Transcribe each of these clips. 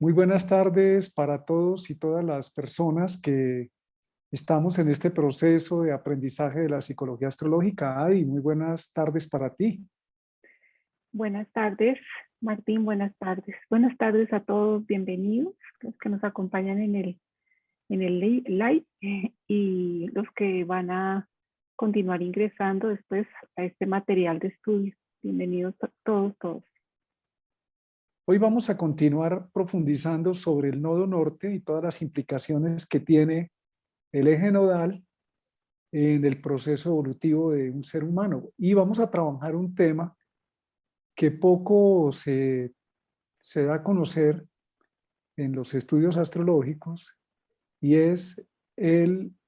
Muy buenas tardes para todos y todas las personas que estamos en este proceso de aprendizaje de la psicología astrológica. Adi, muy buenas tardes para ti. Buenas tardes, Martín, buenas tardes. Buenas tardes a todos, bienvenidos, los que nos acompañan en el live y los que van a continuar ingresando después a este material de estudio. Bienvenidos a todos. Hoy vamos a continuar profundizando sobre el nodo norte y todas las implicaciones que tiene el eje nodal en el proceso evolutivo de un ser humano. Y vamos a trabajar un tema que poco se da a conocer en los estudios astrológicos y es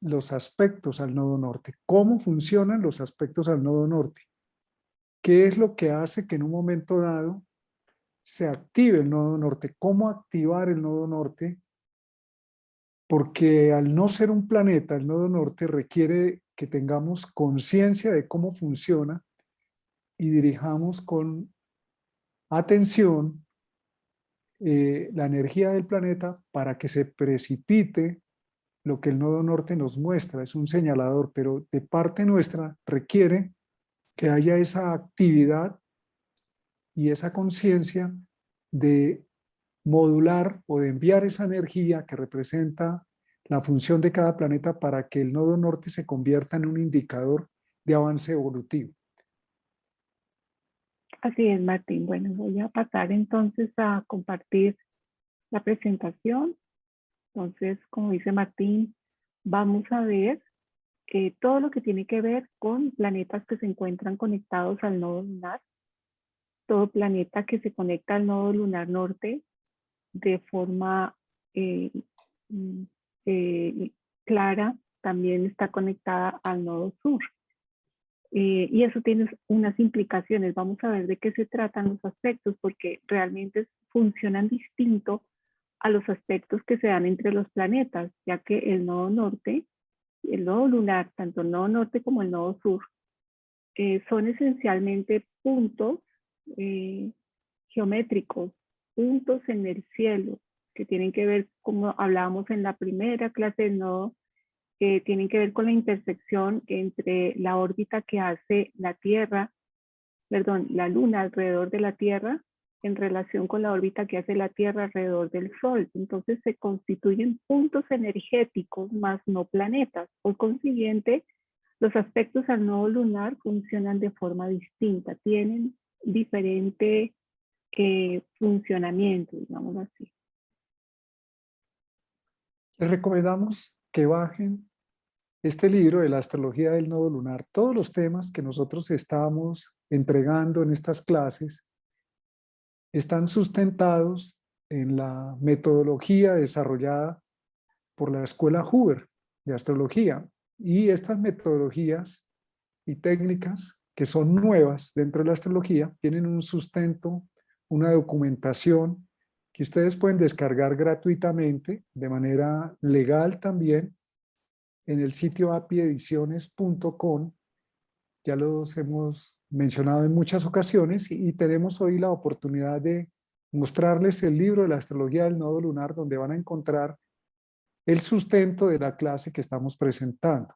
los aspectos al nodo norte. ¿Cómo funcionan los aspectos al nodo norte? ¿Qué es lo que hace que en un momento dado se active el nodo norte? ¿Cómo activar el nodo norte? Porque al no ser un planeta, el nodo norte requiere que tengamos conciencia de cómo funciona y dirijamos con atención la energía del planeta para que se precipite lo que el nodo norte nos muestra. Es un señalador, pero de parte nuestra requiere que haya esa actividad y esa conciencia de modular o de enviar esa energía que representa la función de cada planeta para que el nodo norte se convierta en un indicador de avance evolutivo. Así es, Martín. Bueno, voy a pasar entonces a compartir la presentación. Entonces, como dice Martín, vamos a ver todo lo que tiene que ver con planetas que se encuentran conectados al nodo lunar, todo planeta que se conecta al nodo lunar norte de forma eh, mm, eh, clara, también está conectada al nodo sur. Y eso tiene unas implicaciones. Vamos a ver de qué se tratan los aspectos, porque realmente funcionan distinto a los aspectos que se dan entre los planetas, ya que el nodo norte, el nodo lunar, tanto el nodo norte como el nodo sur, son esencialmente puntos eh, geométricos, puntos en el cielo, que tienen que ver, como hablábamos en la primera clase del nodo, que tienen que ver con la intersección entre la órbita que hace la Tierra, perdón, la Luna alrededor de la Tierra, en relación con la órbita que hace la Tierra alrededor del Sol. Entonces se constituyen puntos energéticos más no planetas. Por consiguiente, los aspectos al nodo lunar funcionan de forma distinta, tienen diferente funcionamiento, digamos así. Les recomendamos que bajen este libro de la astrología del nodo lunar. Todos los temas que nosotros estamos entregando en estas clases están sustentados en la metodología desarrollada por la Escuela Hoover de Astrología. Y estas metodologías y técnicas que son nuevas dentro de la astrología tienen un sustento, una documentación que ustedes pueden descargar gratuitamente de manera legal también en el sitio apiediciones.com. Ya los hemos mencionado en muchas ocasiones y tenemos hoy la oportunidad de mostrarles el libro de la astrología del nodo lunar, donde van a encontrar el sustento de la clase que estamos presentando.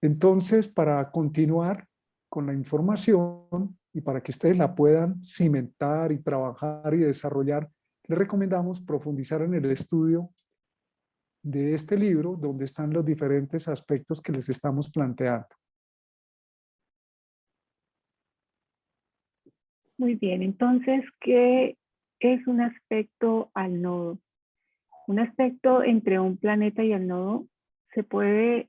Entonces, para continuar con la información y para que ustedes la puedan cimentar y trabajar y desarrollar, les recomendamos profundizar en el estudio de este libro, donde están los diferentes aspectos que les estamos planteando. Muy bien, entonces, ¿qué es un aspecto al nodo? Un aspecto entre un planeta y el nodo se puede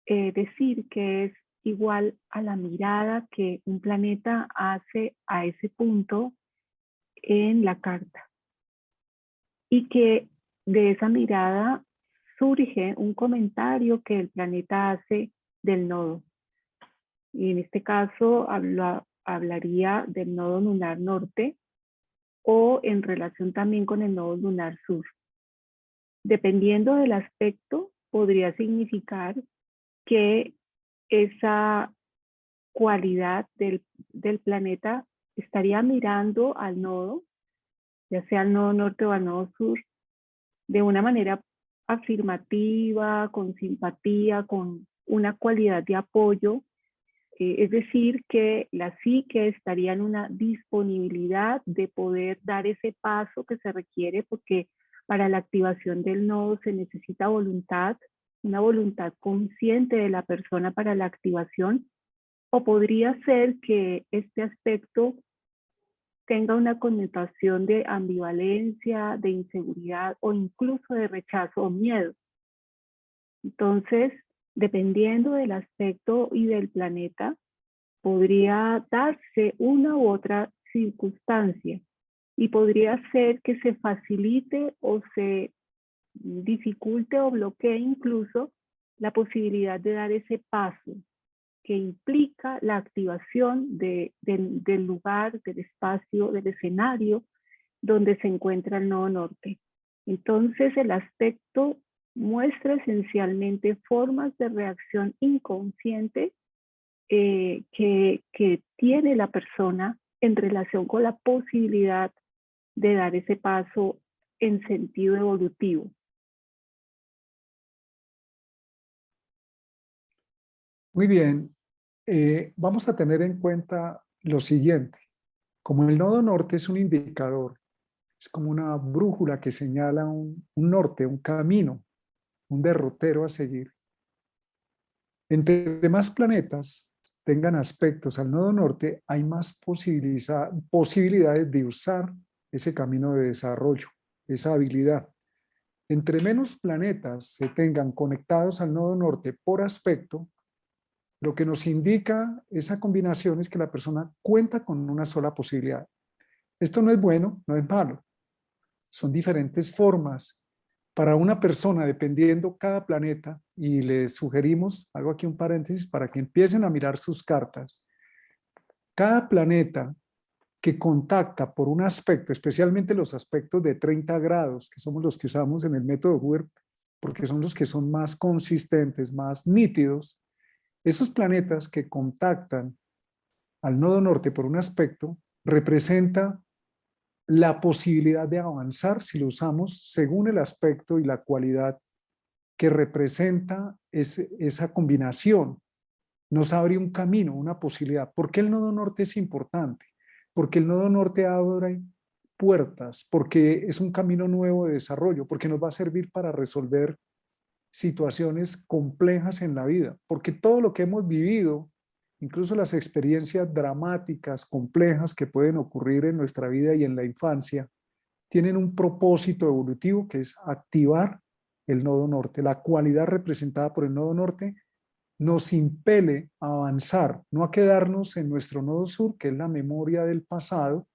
decir que es igual a la mirada que un planeta hace a ese punto en la carta. Y que de esa mirada surge un comentario que el planeta hace del nodo. Y en este caso hablaría del nodo lunar norte o en relación también con el nodo lunar sur. Dependiendo del aspecto, podría significar que esa cualidad del planeta estaría mirando al nodo ya sea al nodo norte o al nodo sur, de una manera afirmativa, con simpatía, con una cualidad de apoyo. Es decir, que la psique estaría en una disponibilidad de poder dar ese paso que se requiere, porque para la activación del nodo se necesita voluntad, una voluntad consciente de la persona para la activación, o podría ser que este aspecto tenga una connotación de ambivalencia, de inseguridad o incluso de rechazo o miedo. Entonces, dependiendo del aspecto y del planeta, podría darse una u otra circunstancia y podría ser que se facilite o se dificulte o bloquee incluso la posibilidad de dar ese paso que implica la activación del lugar, del espacio, del escenario donde se encuentra el nodo norte. Entonces el aspecto muestra esencialmente formas de reacción inconsciente que tiene la persona en relación con la posibilidad de dar ese paso en sentido evolutivo. Muy bien, vamos a tener en cuenta lo siguiente. Como el nodo norte es un indicador, es como una brújula que señala un norte, un camino, un derrotero a seguir. Entre más planetas tengan aspectos al nodo norte, hay más posibilidades de usar ese camino de desarrollo, esa habilidad. Entre menos planetas se tengan conectados al nodo norte por aspecto, lo que nos indica esa combinación es que la persona cuenta con una sola posibilidad. Esto no es bueno, no es malo. Son diferentes formas. Para una persona, dependiendo cada planeta, y les sugerimos, hago aquí un paréntesis para que empiecen a mirar sus cartas, cada planeta que contacta por un aspecto, especialmente los aspectos de 30 grados, que somos los que usamos en el método Hoover, porque son los que son más consistentes, más nítidos, esos planetas que contactan al nodo norte por un aspecto representa la posibilidad de avanzar si lo usamos según el aspecto y la cualidad que representa esa combinación. Nos abre un camino, una posibilidad. ¿Por qué el nodo norte es importante? Porque el nodo norte abre puertas, porque es un camino nuevo de desarrollo, porque nos va a servir para resolver situaciones complejas en la vida, porque todo lo que hemos vivido, incluso las experiencias dramáticas, complejas que pueden ocurrir en nuestra vida y en la infancia, tienen un propósito evolutivo que es activar el nodo norte. La cualidad representada por el nodo norte nos impele a avanzar, no a quedarnos en nuestro nodo sur, que es la memoria del pasado,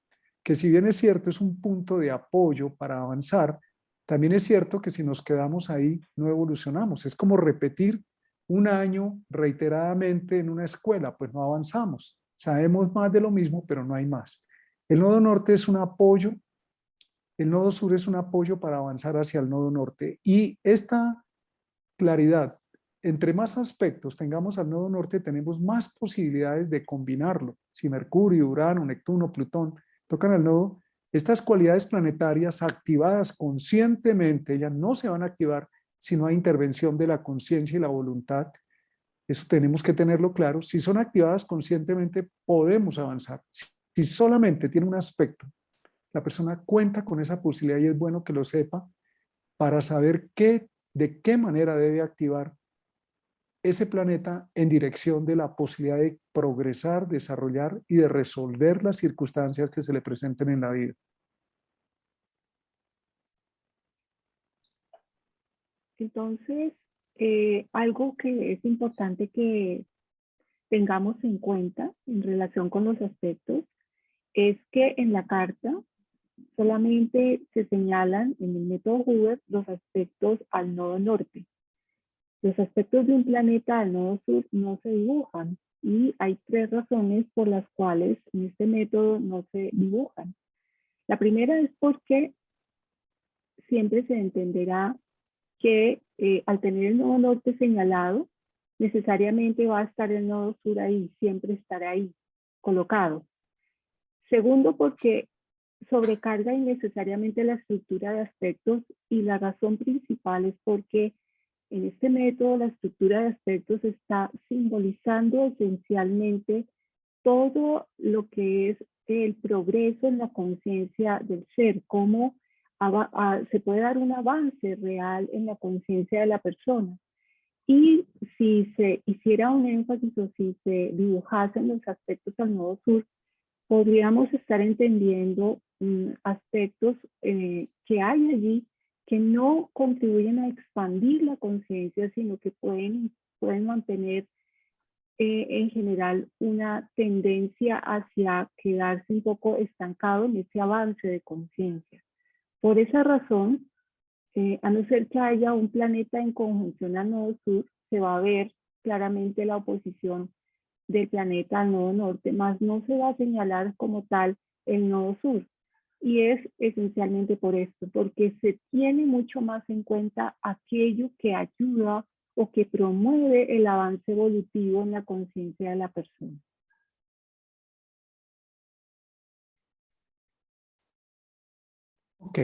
que si bien es cierto es un punto de apoyo para avanzar, también es cierto que si nos quedamos ahí no evolucionamos. Es como repetir un año reiteradamente en una escuela, pues no avanzamos. Sabemos más de lo mismo, pero no hay más. El nodo norte es un apoyo, el nodo sur es un apoyo para avanzar hacia el nodo norte. Y esta claridad, entre más aspectos tengamos al nodo norte, tenemos más posibilidades de combinarlo. Si Mercurio, Urano, Neptuno, Plutón tocan al nodo, estas cualidades planetarias activadas conscientemente, ellas no se van a activar si no hay intervención de la conciencia y la voluntad. Eso tenemos que tenerlo claro. Si son activadas conscientemente, podemos avanzar. Si solamente tiene un aspecto, la persona cuenta con esa posibilidad y es bueno que lo sepa para saber de qué manera debe activar ese planeta en dirección de la posibilidad de progresar, desarrollar y de resolver las circunstancias que se le presenten en la vida. Entonces, algo que es importante que tengamos en cuenta en relación con los aspectos es que en la carta solamente se señalan en el método Hoover los aspectos al nodo norte. Los aspectos de un planeta al nodo sur no se dibujan y hay 3 razones por las cuales en este método no se dibujan. La primera es porque siempre se entenderá que al tener el nodo norte señalado, necesariamente va a estar el nodo sur ahí, siempre estará ahí, colocado. Segundo, porque sobrecarga innecesariamente la estructura de aspectos, y la razón principal es porque en este método la estructura de aspectos está simbolizando esencialmente todo lo que es el progreso en la conciencia del ser, cómo se puede dar un avance real en la conciencia de la persona. Y si se hiciera un énfasis o si se dibujasen los aspectos al nodo sur, podríamos estar entendiendo aspectos que hay allí que no contribuyen a expandir la conciencia, sino que pueden mantener en general una tendencia hacia quedarse un poco estancado en ese avance de conciencia. Por esa razón, a no ser que haya un planeta en conjunción al nodo sur, se va a ver claramente la oposición del planeta al nodo norte, más no se va a señalar como tal el nodo sur. Y es esencialmente por esto, porque se tiene mucho más en cuenta aquello que ayuda o que promueve el avance evolutivo en la conciencia de la persona. Ok,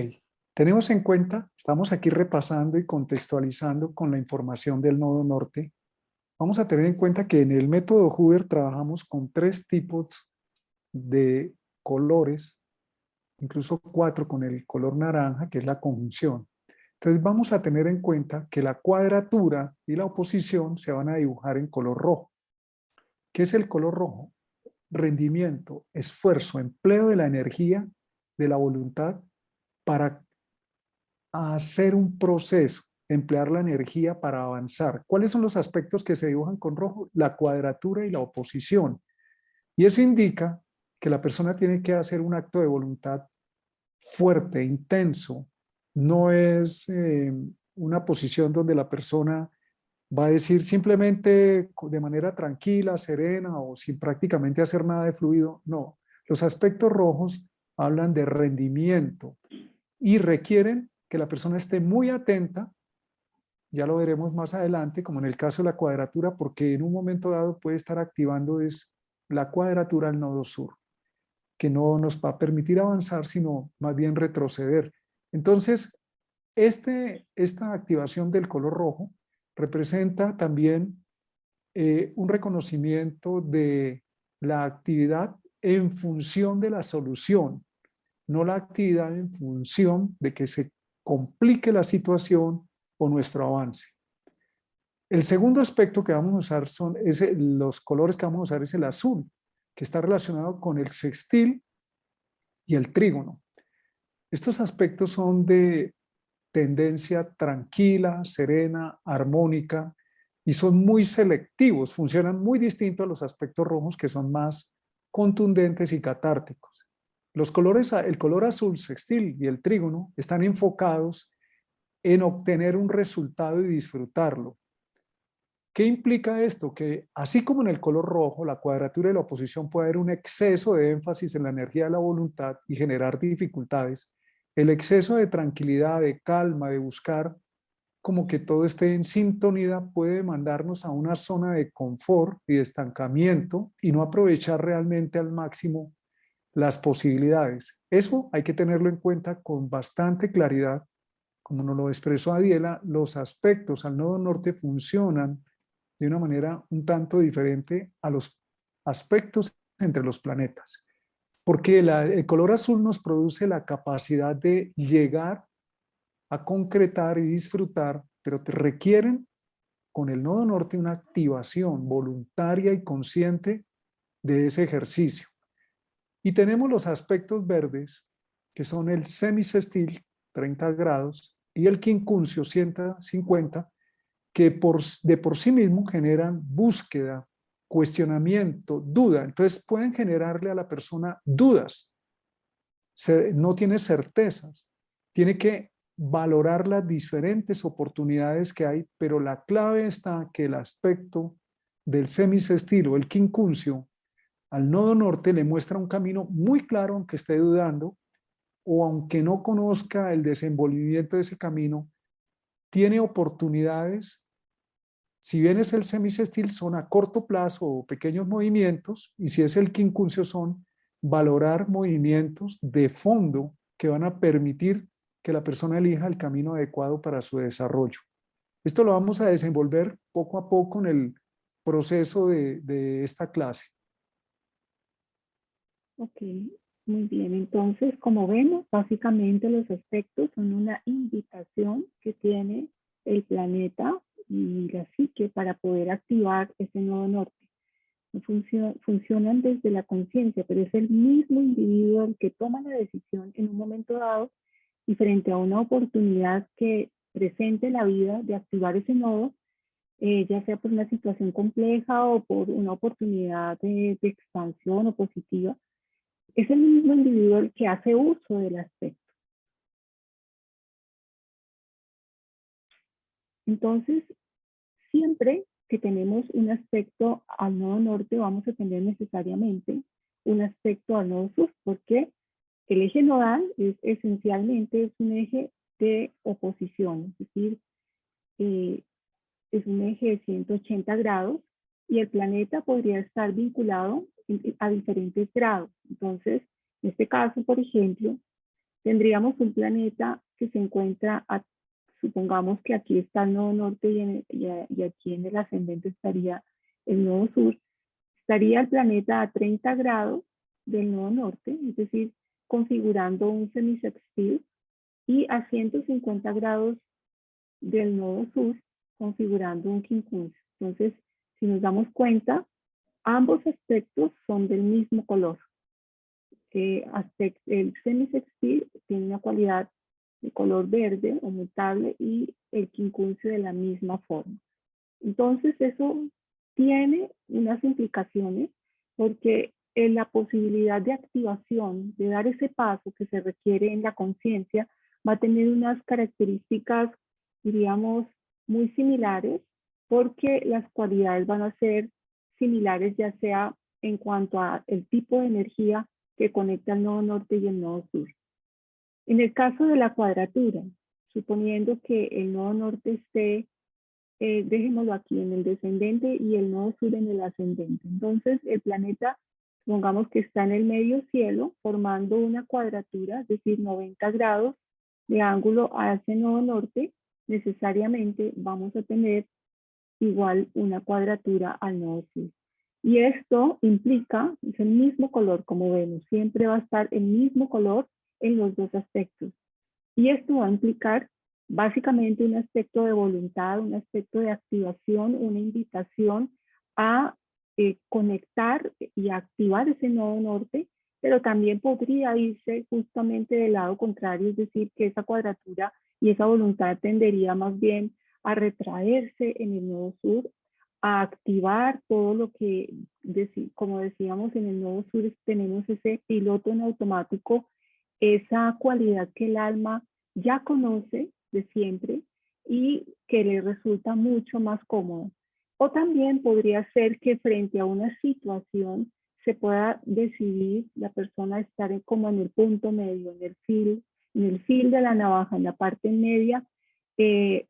tenemos en cuenta, estamos aquí repasando y contextualizando con la información del nodo norte. Vamos a tener en cuenta que en el método Hoover trabajamos con 3 tipos de colores, incluso 4 con el color naranja, que es la conjunción. Entonces vamos a tener en cuenta que la cuadratura y la oposición se van a dibujar en color rojo. ¿Qué es el color rojo? Rendimiento, esfuerzo, empleo de la energía, de la voluntad para hacer un proceso, emplear la energía para avanzar. ¿Cuáles son los aspectos que se dibujan con rojo? La cuadratura y la oposición. Y eso indica que la persona tiene que hacer un acto de voluntad fuerte, intenso. No es una posición donde la persona va a decir simplemente de manera tranquila, serena o sin prácticamente hacer nada de fluido. No, los aspectos rojos hablan de rendimiento y requieren que la persona esté muy atenta, ya lo veremos más adelante, como en el caso de la cuadratura, porque en un momento dado puede estar activando es la cuadratura al nodo sur, que no nos va a permitir avanzar, sino más bien retroceder. Entonces, esta activación del color rojo representa también un reconocimiento de la actividad en función de la solución, no la actividad en función de que se complique la situación o nuestro avance. El segundo aspecto que vamos a usar los colores que vamos a usar es el azul, que está relacionado con el sextil y el trígono. Estos aspectos son de tendencia tranquila, serena, armónica y son muy selectivos, funcionan muy distinto a los aspectos rojos que son más contundentes y catárticos. Los colores, el color azul sextil y el trígono están enfocados en obtener un resultado y disfrutarlo. ¿Qué implica esto? Que así como en el color rojo, la cuadratura y la oposición puede haber un exceso de énfasis en la energía de la voluntad y generar dificultades, el exceso de tranquilidad, de calma, de buscar como que todo esté en sintonía puede mandarnos a una zona de confort y de estancamiento y no aprovechar realmente al máximo las posibilidades. Eso hay que tenerlo en cuenta con bastante claridad. Como nos lo expresó Adiela, los aspectos al nodo norte funcionan de una manera un tanto diferente a los aspectos entre los planetas. Porque el color azul nos produce la capacidad de llegar a concretar y disfrutar, pero te requieren con el nodo norte una activación voluntaria y consciente de ese ejercicio. Y tenemos los aspectos verdes, que son el semisestil, 30 grados, y el quincuncio, 150, que de por sí mismo generan búsqueda, cuestionamiento, duda. Entonces pueden generarle a la persona dudas. No tiene certezas. Tiene que valorar las diferentes oportunidades que hay, pero la clave está que el aspecto del semisestil o el quincuncio al nodo norte le muestra un camino muy claro, aunque esté dudando o aunque no conozca el desenvolvimiento de ese camino, tiene oportunidades. Si bien es el semisestil, son a corto plazo o pequeños movimientos, y si es el quincuncio, son valorar movimientos de fondo que van a permitir que la persona elija el camino adecuado para su desarrollo. Esto lo vamos a desenvolver poco a poco en el proceso de esta clase. Ok, muy bien. Entonces, como vemos, básicamente los aspectos son una invitación que tiene el planeta y la psique para poder activar ese nodo norte. Funcionan desde la conciencia, pero es el mismo individuo el que toma la decisión en un momento dado y frente a una oportunidad que presente la vida de activar ese nodo, ya sea por una situación compleja o por una oportunidad de expansión o positiva, es el mismo individuo el que hace uso del aspecto. Entonces, siempre que tenemos un aspecto al nodo norte, vamos a tener necesariamente un aspecto al nodo sur, porque el eje nodal esencialmente un eje de oposición, es decir, es un eje de 180 grados y el planeta podría estar vinculado a diferentes grados. Entonces, en este caso, por ejemplo, tendríamos un planeta que se encuentra, supongamos que aquí está el nodo norte y aquí en el ascendente estaría el nodo sur, estaría el planeta a 30 grados del nodo norte, es decir, configurando un semisextil, y a 150 grados del nodo sur, configurando un quincuncio. Entonces, si nos damos cuenta, ambos aspectos son del mismo color. El semisextil tiene una cualidad de color verde o mutable y el quincuncio de la misma forma. Entonces eso tiene unas implicaciones porque la posibilidad de activación, de dar ese paso que se requiere en la conciencia, va a tener unas características, diríamos, muy similares, porque las cualidades van a ser similares, ya sea en cuanto a el tipo de energía que conecta el nodo norte y el nodo sur. En el caso de la cuadratura, suponiendo que el nodo norte esté, dejémoslo aquí en el descendente y el nodo sur en el ascendente. Entonces el planeta, pongamos que está en el medio cielo, formando una cuadratura, es decir, 90 grados de ángulo hacia el nodo norte, necesariamente vamos a tener igual una cuadratura al nodo sur. Y esto implica, es el mismo color, como vemos, siempre va a estar el mismo color en los dos aspectos. Y esto va a implicar básicamente un aspecto de voluntad, un aspecto de activación, una invitación a conectar y activar ese nodo norte, pero también podría irse justamente del lado contrario, es decir, que esa cuadratura y esa voluntad tendería más bien a retraerse en el nodo sur, a activar todo lo que, como decíamos, en el nodo sur tenemos ese piloto en automático, esa cualidad que el alma ya conoce de siempre y que le resulta mucho más cómodo. O también podría ser que frente a una situación se pueda decidir la persona estar como en el punto medio, en el fil de la navaja, en la parte media,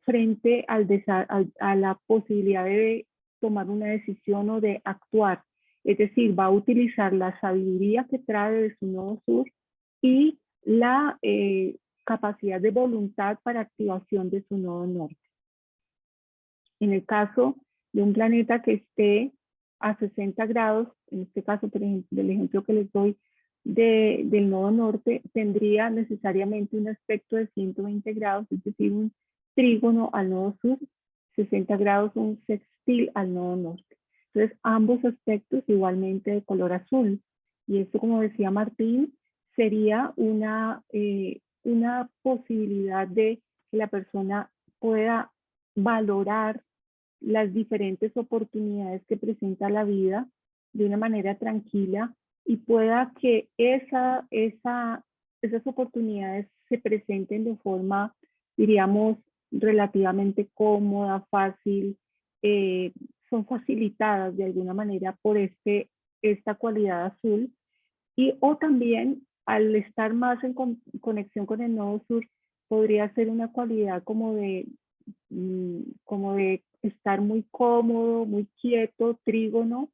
frente a la posibilidad de tomar una decisión o de actuar. Es decir, va a utilizar la sabiduría que trae de su nodo sur y la capacidad de voluntad para activación de su nodo norte. En el caso de un planeta que esté a 60 grados, en este caso, por ejemplo, del ejemplo que les doy del nodo norte, tendría necesariamente un aspecto de 120 grados, es decir, un trígono al nodo sur, 60 grados un sextil al nodo norte. Entonces, ambos aspectos igualmente de color azul. Y esto, como decía Martín, sería una posibilidad de que la persona pueda valorar las diferentes oportunidades que presenta la vida de una manera tranquila y pueda que esas oportunidades se presenten de forma, diríamos, relativamente cómoda, fácil, son facilitadas de alguna manera por esta cualidad azul. Y o también al estar más en conexión con el nodo sur, podría ser una cualidad como de estar muy cómodo, muy quieto, trígono,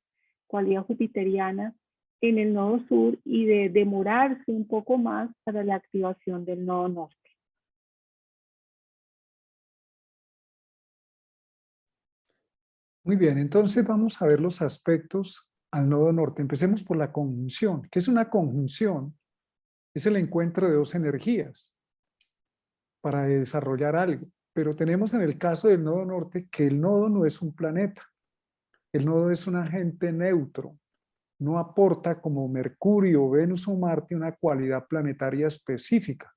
cualidad jupiteriana, en el nodo sur y de demorarse un poco más para la activación del nodo norte. Muy bien, entonces vamos a ver los aspectos al nodo norte. Empecemos por la conjunción. ¿Qué es una conjunción? Es el encuentro de dos energías para desarrollar algo. Pero tenemos en el caso del nodo norte que el nodo no es un planeta. El nodo es un agente neutro. No aporta como Mercurio, Venus o Marte una cualidad planetaria específica.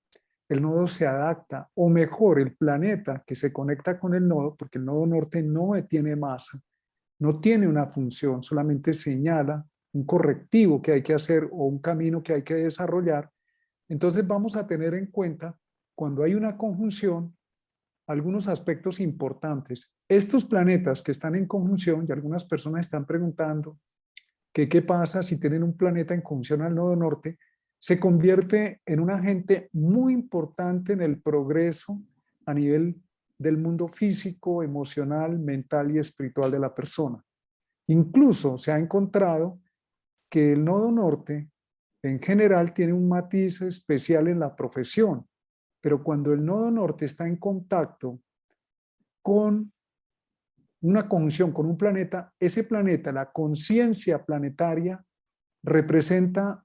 El nodo se adapta, o mejor, el planeta que se conecta con el nodo, porque el nodo norte no tiene masa, no tiene una función, solamente señala un correctivo que hay que hacer o un camino que hay que desarrollar. Entonces vamos a tener en cuenta, cuando hay una conjunción, algunos aspectos importantes. Estos planetas que están en conjunción, y algunas personas están preguntando que qué pasa si tienen un planeta en conjunción al nodo norte, se convierte en un agente muy importante en el progreso a nivel del mundo físico, emocional, mental y espiritual de la persona. Incluso se ha encontrado que el nodo norte en general tiene un matiz especial en la profesión, pero cuando el nodo norte está en contacto con una conjunción con un planeta, ese planeta, la conciencia planetaria, representa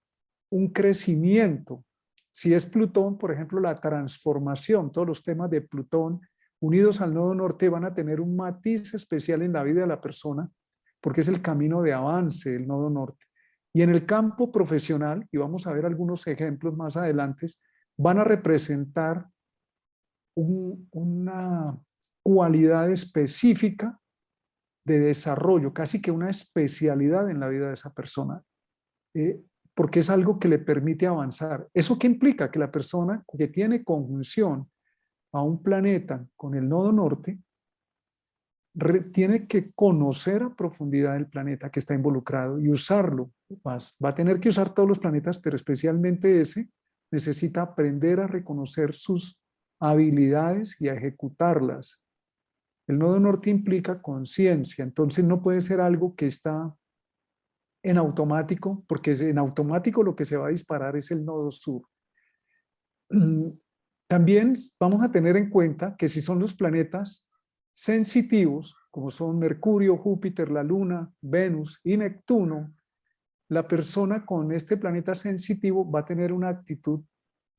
un crecimiento. Si es Plutón, por ejemplo, la transformación, todos los temas de Plutón unidos al nodo norte van a tener un matiz especial en la vida de la persona, porque es el camino de avance del nodo norte. Y en el campo profesional, y vamos a ver algunos ejemplos más adelante, van a representar una cualidad específica de desarrollo, casi que una especialidad en la vida de esa persona, porque es algo que le permite avanzar. ¿Eso qué implica? Que la persona que tiene conjunción a un planeta con el nodo norte tiene que conocer a profundidad el planeta que está involucrado y usarlo. Va a tener que usar todos los planetas, pero especialmente ese necesita aprender a reconocer sus habilidades y a ejecutarlas. El nodo norte implica conciencia, entonces no puede ser algo que está en automático, porque en automático lo que se va a disparar es el nodo sur. También vamos a tener en cuenta que si son los planetas sensitivos, como son Mercurio, Júpiter, la Luna, Venus y Neptuno, la persona con este planeta sensitivo va a tener una actitud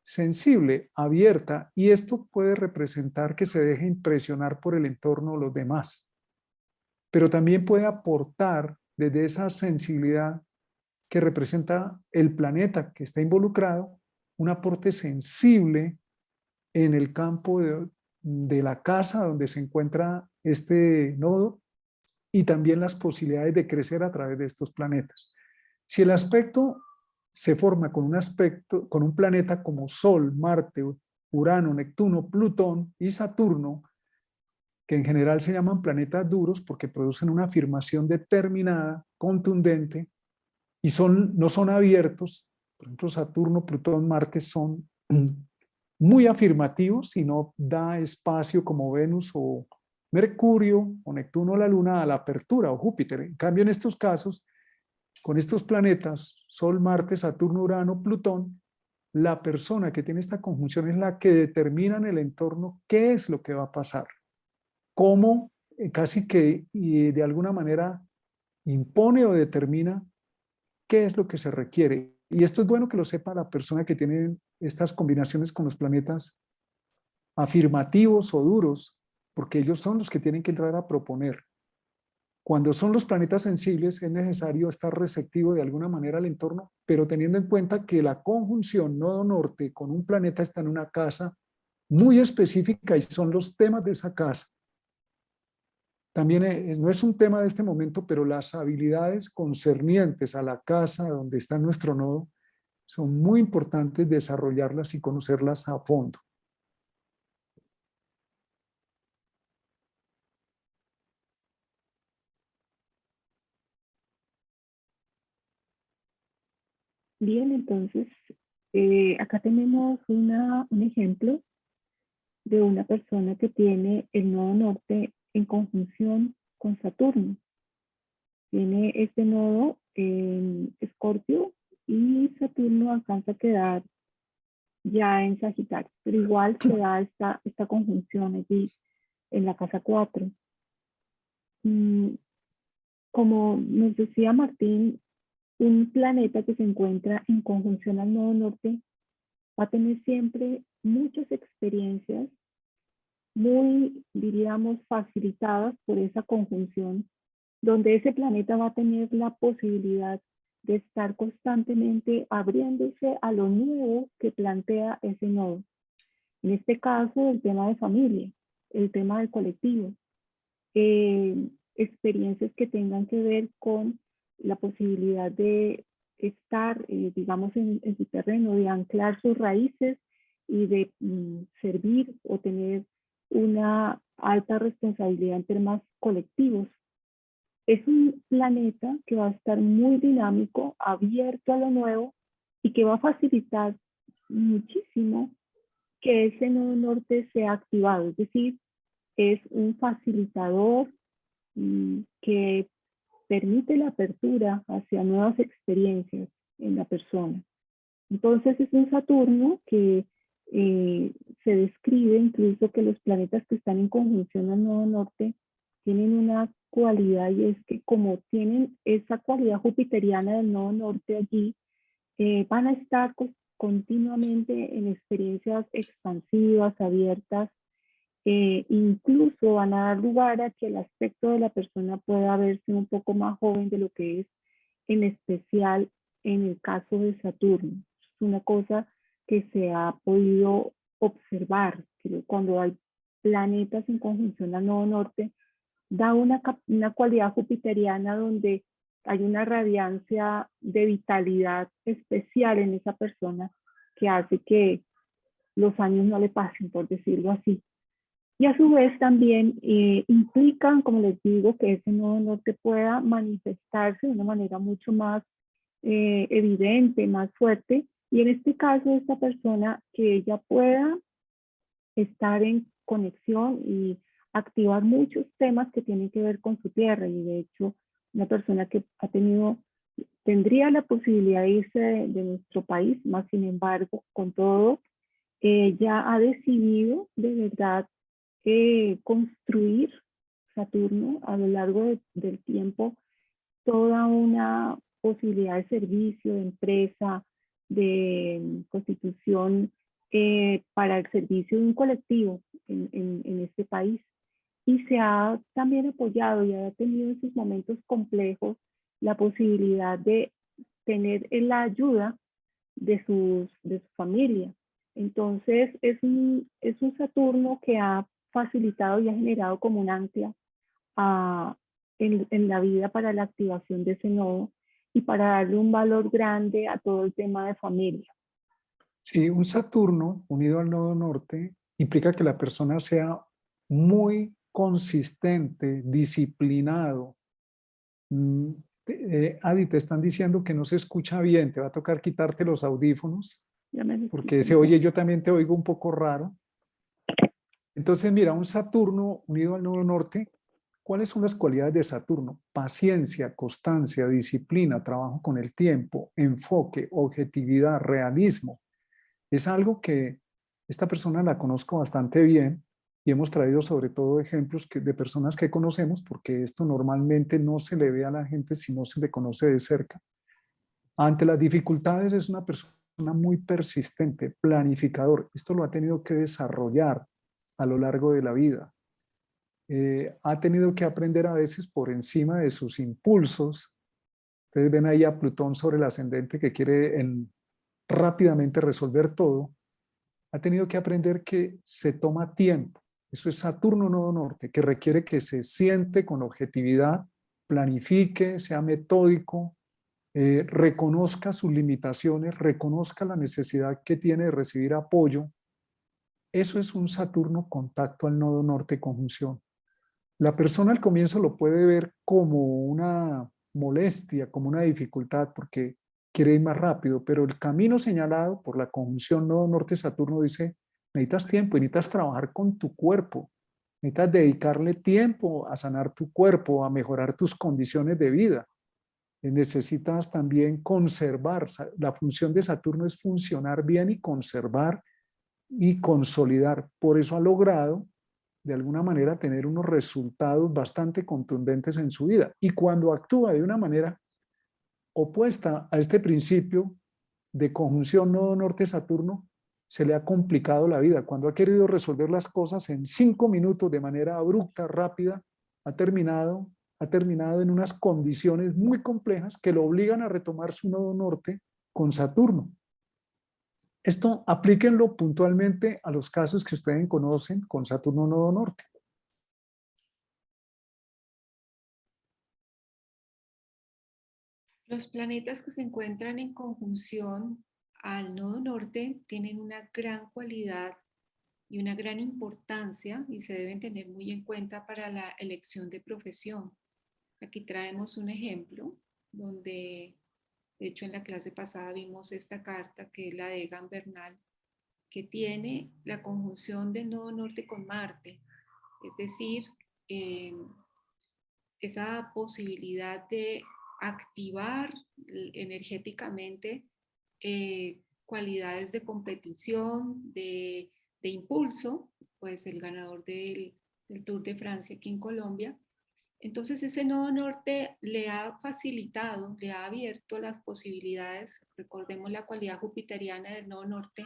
sensible, abierta, y esto puede representar que se deje impresionar por el entorno o los demás. Pero también puede aportar desde esa sensibilidad que representa el planeta que está involucrado, un aporte sensible en el campo de la casa donde se encuentra este nodo y también las posibilidades de crecer a través de estos planetas. Si el aspecto se forma con un planeta como Sol, Marte, Urano, Neptuno, Plutón y Saturno, que en general se llaman planetas duros porque producen una afirmación determinada, contundente, y no son abiertos. Por ejemplo, Saturno, Plutón, Marte son muy afirmativos y no da espacio como Venus o Mercurio o Neptuno o la Luna a la apertura, o Júpiter. En cambio, en estos casos, con estos planetas, Sol, Marte, Saturno, Urano, Plutón, la persona que tiene esta conjunción es la que determina en el entorno qué es lo que va a pasar, cómo casi que y de alguna manera impone o determina qué es lo que se requiere. Y esto es bueno que lo sepa la persona que tiene estas combinaciones con los planetas afirmativos o duros, porque ellos son los que tienen que entrar a proponer. Cuando son los planetas sensibles es necesario estar receptivo de alguna manera al entorno, pero teniendo en cuenta que la conjunción nodo norte con un planeta está en una casa muy específica y son los temas de esa casa. También no es un tema de este momento, pero las habilidades concernientes a la casa donde está nuestro nodo son muy importantes desarrollarlas y conocerlas a fondo. Bien, entonces acá tenemos un ejemplo de una persona que tiene el nodo norte en conjunción con Saturno. tiene este nodo en Escorpio y Saturno alcanza a quedar ya en Sagitario, pero igual se da esta conjunción allí en la casa 4. Como nos decía Martín, un planeta que se encuentra en conjunción al nodo norte va a tener siempre muchas experiencias muy, diríamos, facilitadas por esa conjunción, donde ese planeta va a tener la posibilidad de estar constantemente abriéndose a lo nuevo que plantea ese nodo. En este caso, el tema de familia, el tema del colectivo, experiencias que tengan que ver con la posibilidad de estar, digamos, en su terreno, de anclar sus raíces y de servir o tener una alta responsabilidad en temas colectivos. Es un planeta que va a estar muy dinámico, abierto a lo nuevo y que va a facilitar muchísimo que ese nodo norte sea activado. Es decir, es un facilitador que permite la apertura hacia nuevas experiencias en la persona. Entonces es un Saturno que se describe incluso que los planetas que están en conjunción al nodo norte tienen una cualidad, y es que como tienen esa cualidad jupiteriana del nodo norte allí, van a estar continuamente en experiencias expansivas, abiertas, incluso van a dar lugar a que el aspecto de la persona pueda verse un poco más joven de lo que es, en especial en el caso de Saturno. Es una cosa que se ha podido observar, que cuando hay planetas en conjunción al nodo norte, da una cualidad jupiteriana donde hay una radiancia de vitalidad especial en esa persona que hace que los años no le pasen, por decirlo así. Y a su vez también implican, como les digo, que ese nodo norte pueda manifestarse de una manera mucho más evidente, más fuerte. Y en este caso, esta persona que ella pueda estar en conexión y activar muchos temas que tienen que ver con su tierra. Y de hecho, una persona que tendría la posibilidad de irse de nuestro país, más sin embargo, con todo, ya ha decidido de verdad construir Saturno a lo largo del tiempo toda una posibilidad de servicio, de empresa, de constitución para el servicio de un colectivo en este país. Y se ha también apoyado y ha tenido en sus momentos complejos la posibilidad de tener la ayuda de su familia. Entonces es un Saturno que ha facilitado y ha generado como un ancla en la vida para la activación de ese nodo y para darle un valor grande a todo el tema de familia. Sí, un Saturno unido al nodo norte implica que la persona sea muy consistente, disciplinado. Adi, te están diciendo que no se escucha bien, te va a tocar quitarte los audífonos, Ya me porque escucho. se oye, yo también te oigo un poco raro. Entonces, mira, un Saturno unido al nodo norte, ¿cuáles son las cualidades de Saturno? Paciencia, constancia, disciplina, trabajo con el tiempo, enfoque, objetividad, realismo. Es algo que esta persona la conozco bastante bien y hemos traído sobre todo ejemplos de personas que conocemos, porque esto normalmente no se le ve a la gente si no se le conoce de cerca. Ante las dificultades es una persona muy persistente, planificador. Esto lo ha tenido que desarrollar a lo largo de la vida. Ha tenido que aprender a veces por encima de sus impulsos. Ustedes ven ahí a Plutón sobre el ascendente que quiere rápidamente resolver todo. Ha tenido que aprender que se toma tiempo. Eso es Saturno nodo norte, que requiere que se siente con objetividad, planifique, sea metódico, reconozca sus limitaciones, reconozca la necesidad que tiene de recibir apoyo. Eso es un Saturno contacto al nodo norte conjunción. La persona al comienzo lo puede ver como una molestia, como una dificultad, porque quiere ir más rápido, pero el camino señalado por la conjunción nodo norte-Saturno dice, necesitas tiempo y necesitas trabajar con tu cuerpo. necesitas dedicarle tiempo a sanar tu cuerpo, a mejorar tus condiciones de vida. Necesitas también conservar. La función de Saturno es funcionar bien y conservar y consolidar. Por eso ha logrado, de alguna manera, tener unos resultados bastante contundentes en su vida. Y cuando actúa de una manera opuesta a este principio de conjunción nodo norte-Saturno, se le ha complicado la vida. Cuando ha querido resolver las cosas en 5 minutos de manera abrupta, rápida, ha terminado en unas condiciones muy complejas que lo obligan a retomar su nodo norte con Saturno. Esto aplíquenlo puntualmente a los casos que ustedes conocen con Saturno nodo norte. Los planetas que se encuentran en conjunción al nodo norte tienen una gran cualidad y una gran importancia y se deben tener muy en cuenta para la elección de profesión. Aquí traemos un ejemplo donde, de hecho, en la clase pasada vimos esta carta que es la de Egan Bernal, que tiene la conjunción del nodo norte con Marte, es decir, esa posibilidad de activar energéticamente cualidades de competición, de impulso, pues el ganador del Tour de Francia aquí en Colombia. Entonces ese nodo norte le ha facilitado, le ha abierto las posibilidades, recordemos la cualidad jupiteriana del nodo norte,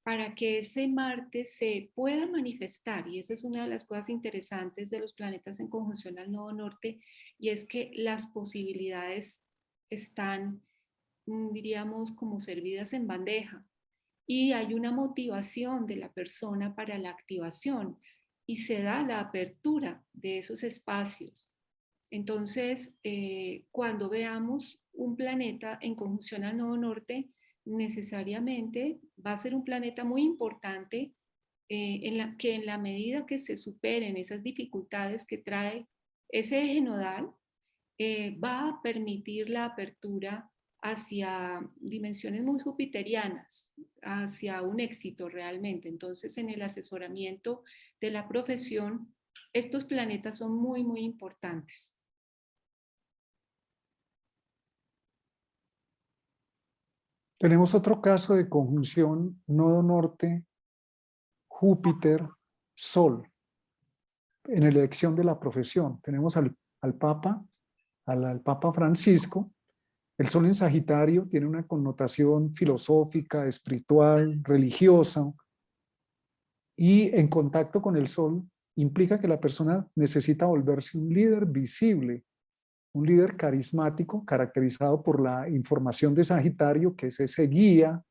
para que ese Marte se pueda manifestar. Y esa es una de las cosas interesantes de los planetas en conjunción al nodo norte, y es que las posibilidades están, diríamos, como servidas en bandeja. Y hay una motivación de la persona para la activación y se da la apertura de esos espacios. Entonces, cuando veamos un planeta en conjunción al nodo norte, necesariamente va a ser un planeta muy importante que en la medida que se superen esas dificultades que trae ese eje nodal, va a permitir la apertura hacia dimensiones muy jupiterianas, hacia un éxito realmente. Entonces, en el asesoramiento de la profesión, estos planetas son muy, muy importantes. Tenemos otro caso de conjunción nodo norte, Júpiter, Sol, en la elección de la profesión. Tenemos al Papa, al Papa Francisco. El Sol en Sagitario tiene una connotación filosófica, espiritual, religiosa, y en contacto con el Sol implica que la persona necesita volverse un líder visible, un líder carismático caracterizado por la información de Sagitario, que es ese guía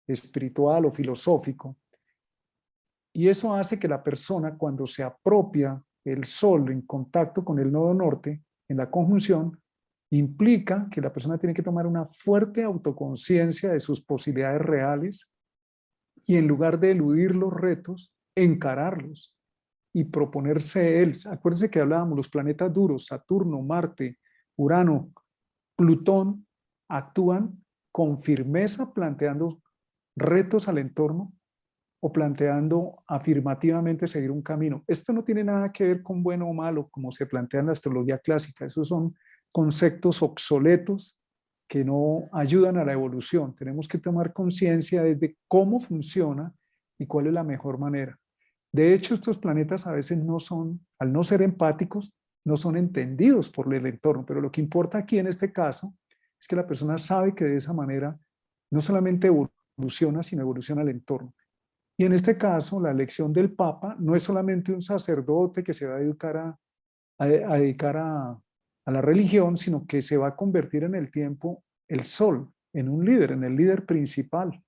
espiritual o filosófico. Y eso hace que la persona, cuando se apropia el Sol en contacto con el nodo norte, en la conjunción, implica que la persona tiene que tomar una fuerte autoconciencia de sus posibilidades reales y en lugar de eludir los retos, encararlos y proponerse él. Acuérdense que hablábamos, los planetas duros, Saturno, Marte, Urano, Plutón, actúan con firmeza planteando retos al entorno o planteando afirmativamente seguir un camino. Esto no tiene nada que ver con bueno o malo, como se plantea en la astrología clásica. Esos son conceptos obsoletos que no ayudan a la evolución. Tenemos que tomar conciencia de cómo funciona y cuál es la mejor manera. De hecho, estos planetas a veces no son, al no ser empáticos, no son entendidos por el entorno, pero lo que importa aquí en este caso es que la persona sabe que de esa manera no solamente evoluciona, sino evoluciona el entorno. Y en este caso, la elección del Papa no es solamente un sacerdote que se va a dedicar a la religión, sino que se va a convertir en el tiempo el Sol, en un líder, en el líder principal.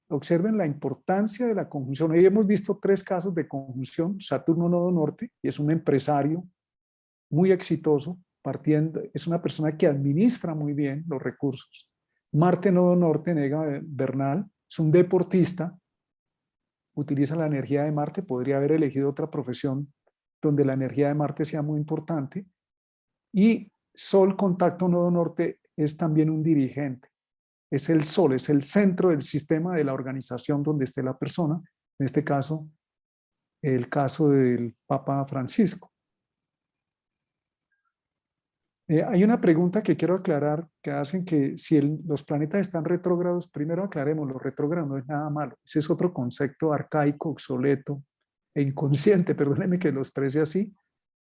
Observen la importancia de la conjunción. Hoy hemos visto 3 casos de conjunción. Saturno nodo norte, y es un empresario muy exitoso, es una persona que administra muy bien los recursos. Marte nodo norte, Egan Bernal, es un deportista, utiliza la energía de Marte, podría haber elegido otra profesión donde la energía de Marte sea muy importante. Y Sol contacto nodo norte es también un dirigente. Es el Sol, es el centro del sistema de la organización donde esté la persona, en este caso el caso del Papa Francisco. Hay una pregunta que quiero aclarar que hacen que si los planetas están retrógrados, primero aclaremos, los retrógrados no es nada malo. Ese es otro concepto arcaico, obsoleto e inconsciente, perdónenme que lo exprese así,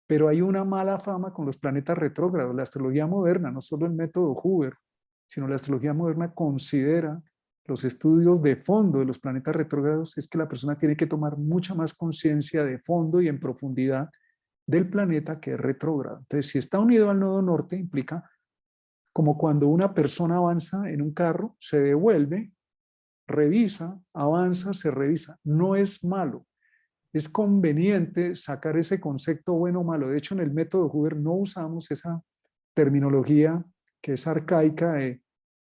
pero hay una mala fama con los planetas retrógrados. La astrología moderna, no solo el método Huber, sino la astrología moderna considera los estudios de fondo de los planetas retrógrados, es que la persona tiene que tomar mucha más conciencia de fondo y en profundidad del planeta que es retrógrado. Entonces, si está unido al nodo norte, implica como cuando una persona avanza en un carro, se devuelve, revisa, avanza, se revisa. No es malo. Es conveniente sacar ese concepto bueno o malo. De hecho, en el método Huber no usamos esa terminología que es arcaica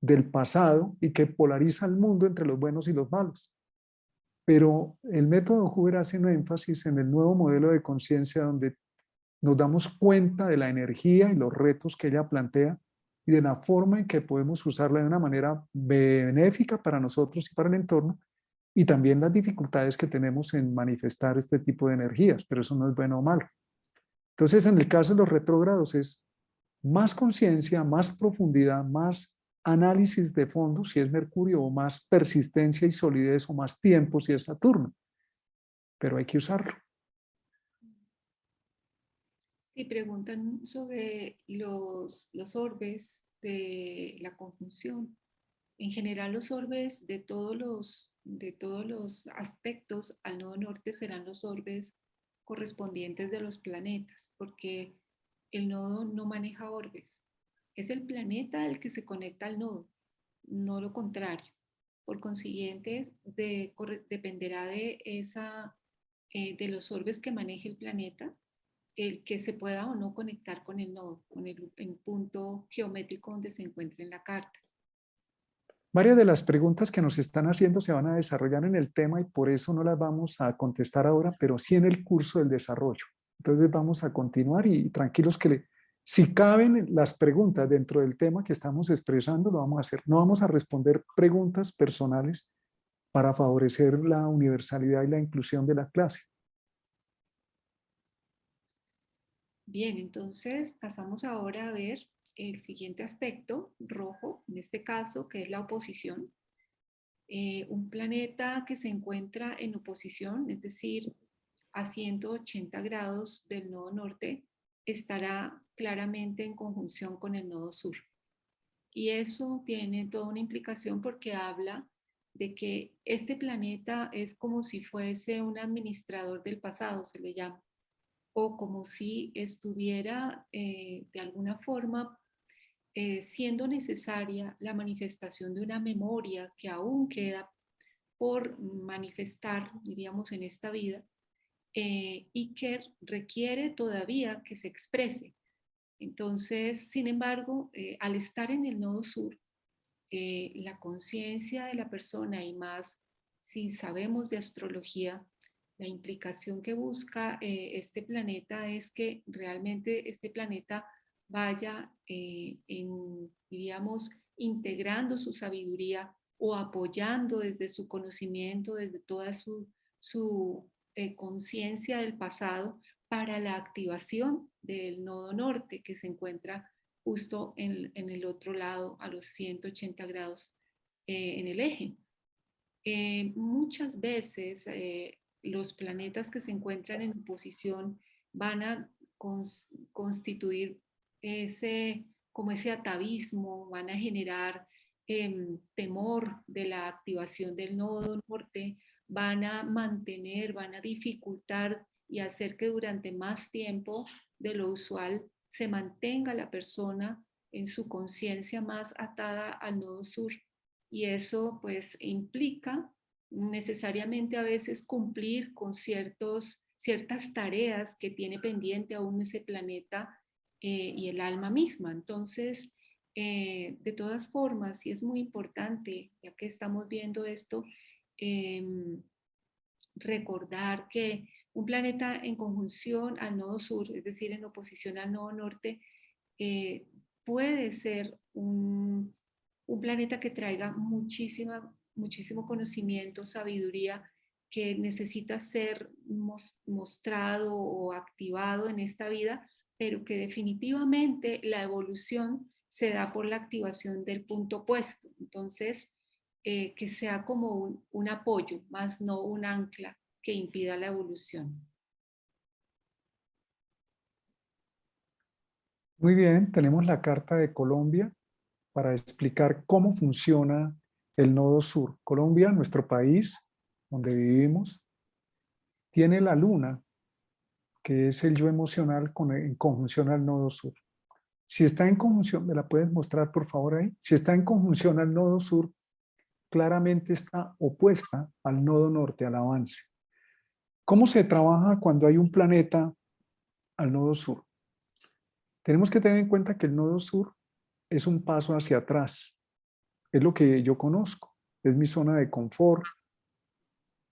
del pasado y que polariza el mundo entre los buenos y los malos. Pero el método Huber hace un énfasis en el nuevo modelo de conciencia donde nos damos cuenta de la energía y los retos que ella plantea y de la forma en que podemos usarla de una manera benéfica para nosotros y para el entorno, y también las dificultades que tenemos en manifestar este tipo de energías, pero eso no es bueno o malo. Entonces, en el caso de los retrógrados es más conciencia, más profundidad, más análisis de fondo si es Mercurio, o más persistencia y solidez, o más tiempo si es Saturno, pero hay que usarlo. Sí, preguntan sobre los orbes de la conjunción. En general, los orbes de todos los aspectos al nodo norte serán los orbes correspondientes de los planetas, porque el nodo no maneja orbes. Es el planeta el que se conecta al nodo, no lo contrario. Por consiguiente, dependerá de los orbes que maneje el planeta, el que se pueda o no conectar con el nodo, con el punto geométrico donde se encuentra en la carta. Varias de las preguntas que nos están haciendo se van a desarrollar en el tema y por eso no las vamos a contestar ahora, pero sí en el curso del desarrollo. Entonces vamos a continuar y tranquilos que si caben las preguntas dentro del tema que estamos expresando, lo vamos a hacer. No vamos a responder preguntas personales para favorecer la universalidad y la inclusión de la clase. Bien, entonces pasamos ahora a ver el siguiente aspecto, rojo, en este caso, que es la oposición. Un planeta que se encuentra en oposición, es decir, a 180 grados del nodo norte, estará claramente en conjunción con el nodo sur. Y eso tiene toda una implicación porque habla de que este planeta es como si fuese un administrador del pasado, se le llama, o como si estuviera de alguna forma siendo necesaria la manifestación de una memoria que aún queda por manifestar, diríamos, en esta vida, y que requiere todavía que se exprese. Entonces, sin embargo, al estar en el nodo sur, la conciencia de la persona y más si sabemos de astrología, la implicación que busca este planeta es que realmente este planeta vaya, diríamos, integrando su sabiduría o apoyando desde su conocimiento, desde toda su conciencia del pasado para la activación del nodo norte que se encuentra justo en el otro lado, a los 180 grados en el eje. Muchas veces los planetas que se encuentran en oposición van a constituir como ese atavismo, van a generar temor de la activación del nodo norte, van a mantener, van a dificultar y hacer que durante más tiempo de lo usual se mantenga la persona en su conciencia más atada al nodo sur. Y eso pues implica necesariamente a veces cumplir con ciertas tareas que tiene pendiente aún ese planeta y el alma misma. Entonces, de todas formas, y es muy importante, ya que estamos viendo esto, eh, recordar que un planeta en conjunción al nodo sur, es decir, en oposición al nodo norte, eh, puede ser un planeta que traiga muchísimo conocimiento, sabiduría que necesita ser mostrado o activado en esta vida, pero que definitivamente la evolución se da por la activación del punto opuesto. Entonces, que sea como un apoyo, más no un ancla que impida la evolución. Muy bien, tenemos la Carta de Colombia para explicar cómo funciona el nodo sur. Colombia, nuestro país, donde vivimos, tiene la luna, que es el yo emocional en conjunción al nodo sur. Si está en conjunción, ¿me la puedes mostrar por favor ahí? Si está en conjunción al nodo sur, claramente está opuesta al nodo norte, al avance. ¿Cómo se trabaja cuando hay un planeta al nodo sur? Tenemos que tener en cuenta que el nodo sur es un paso hacia atrás. Es lo que yo conozco, es mi zona de confort,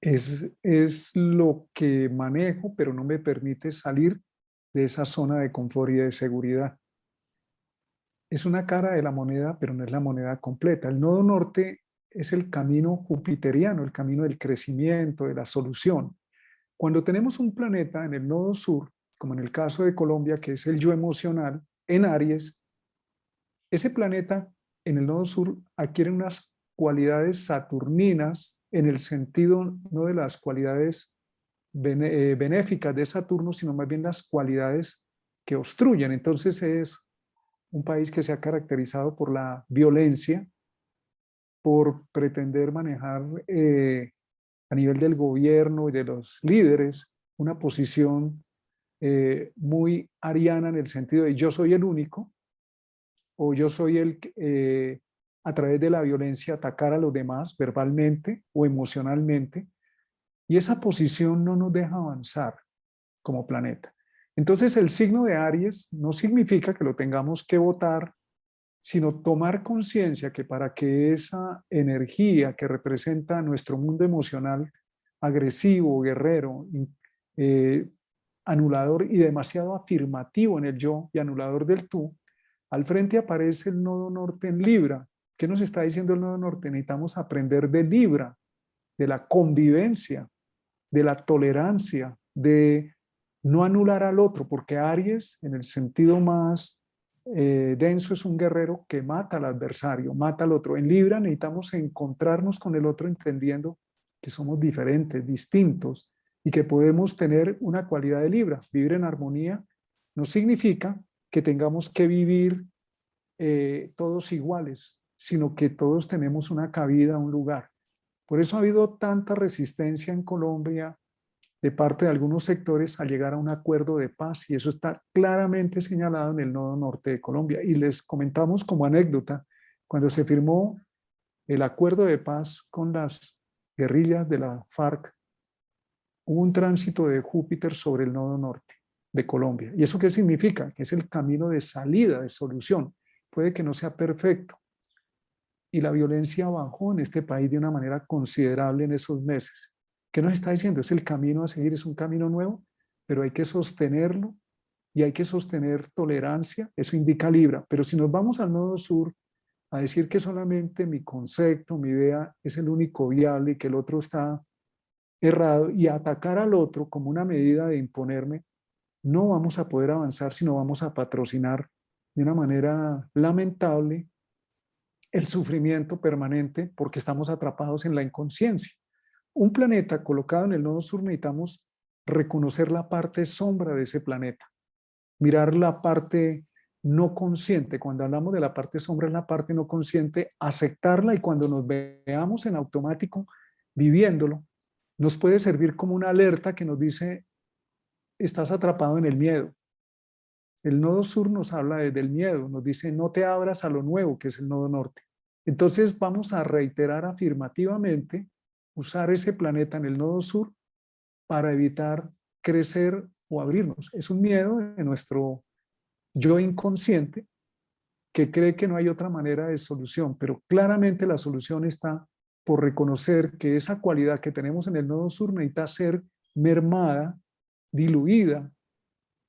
es lo que manejo, pero no me permite salir de esa zona de confort y de seguridad. Es una cara de la moneda, pero no es la moneda completa. El nodo norte es el camino jupiteriano, el camino del crecimiento, de la solución. Cuando tenemos un planeta en el nodo sur, como en el caso de Colombia, que es el yo emocional, en Aries, ese planeta en el nodo sur adquiere unas cualidades saturninas en el sentido no de las cualidades benéficas de Saturno, sino más bien las cualidades que obstruyen. Entonces es un país que se ha caracterizado por la violencia, por pretender manejar a nivel del gobierno y de los líderes una posición muy ariana en el sentido de yo soy el único, o yo soy el que a través de la violencia atacar a los demás verbalmente o emocionalmente, y esa posición no nos deja avanzar como planeta. Entonces el signo de Aries no significa que lo tengamos que votar, sino tomar conciencia que para que esa energía que representa nuestro mundo emocional agresivo, guerrero, anulador y demasiado afirmativo en el yo y anulador del tú, al frente aparece el nodo norte en Libra. ¿Qué nos está diciendo el nodo norte? Necesitamos aprender de Libra, de la convivencia, de la tolerancia, de no anular al otro, porque Aries, en el sentido más denso, es un guerrero que mata al adversario, mata al otro. En Libra necesitamos encontrarnos con el otro entendiendo que somos diferentes, distintos, y que podemos tener una cualidad de Libra. Vivir en armonía no significa que tengamos que vivir todos iguales, sino que todos tenemos una cabida, un lugar. Por eso ha habido tanta resistencia en Colombia de parte de algunos sectores a llegar a un acuerdo de paz, y eso está claramente señalado en el nodo norte de Colombia. Y les comentamos como anécdota, cuando se firmó el acuerdo de paz con las guerrillas de la FARC, hubo un tránsito de Júpiter sobre el nodo norte de Colombia. ¿Y eso qué significa? Que es el camino de salida, de solución. Puede que no sea perfecto. Y la violencia bajó en este país de una manera considerable en esos meses. ¿Qué nos está diciendo? Es el camino a seguir, es un camino nuevo, pero hay que sostenerlo y hay que sostener tolerancia. Eso indica Libra. Pero si nos vamos al nodo sur a decir que solamente mi concepto, mi idea es el único viable y que el otro está errado, y atacar al otro como una medida de imponerme, no vamos a poder avanzar, sino vamos a patrocinar de una manera lamentable el sufrimiento permanente porque estamos atrapados en la inconsciencia. Un planeta colocado en el nodo sur, necesitamos reconocer la parte sombra de ese planeta, mirar la parte no consciente. Cuando hablamos de la parte sombra, es la parte no consciente, aceptarla, y cuando nos veamos en automático viviéndolo, nos puede servir como una alerta que nos dice, estás atrapado en el miedo. El nodo sur nos habla del miedo, nos dice, no te abras a lo nuevo, que es el nodo norte. Entonces vamos a reiterar afirmativamente usar ese planeta en el nodo sur para evitar crecer o abrirnos. Es un miedo de nuestro yo inconsciente que cree que no hay otra manera de solución, pero claramente la solución está por reconocer que esa cualidad que tenemos en el nodo sur necesita ser mermada, diluida,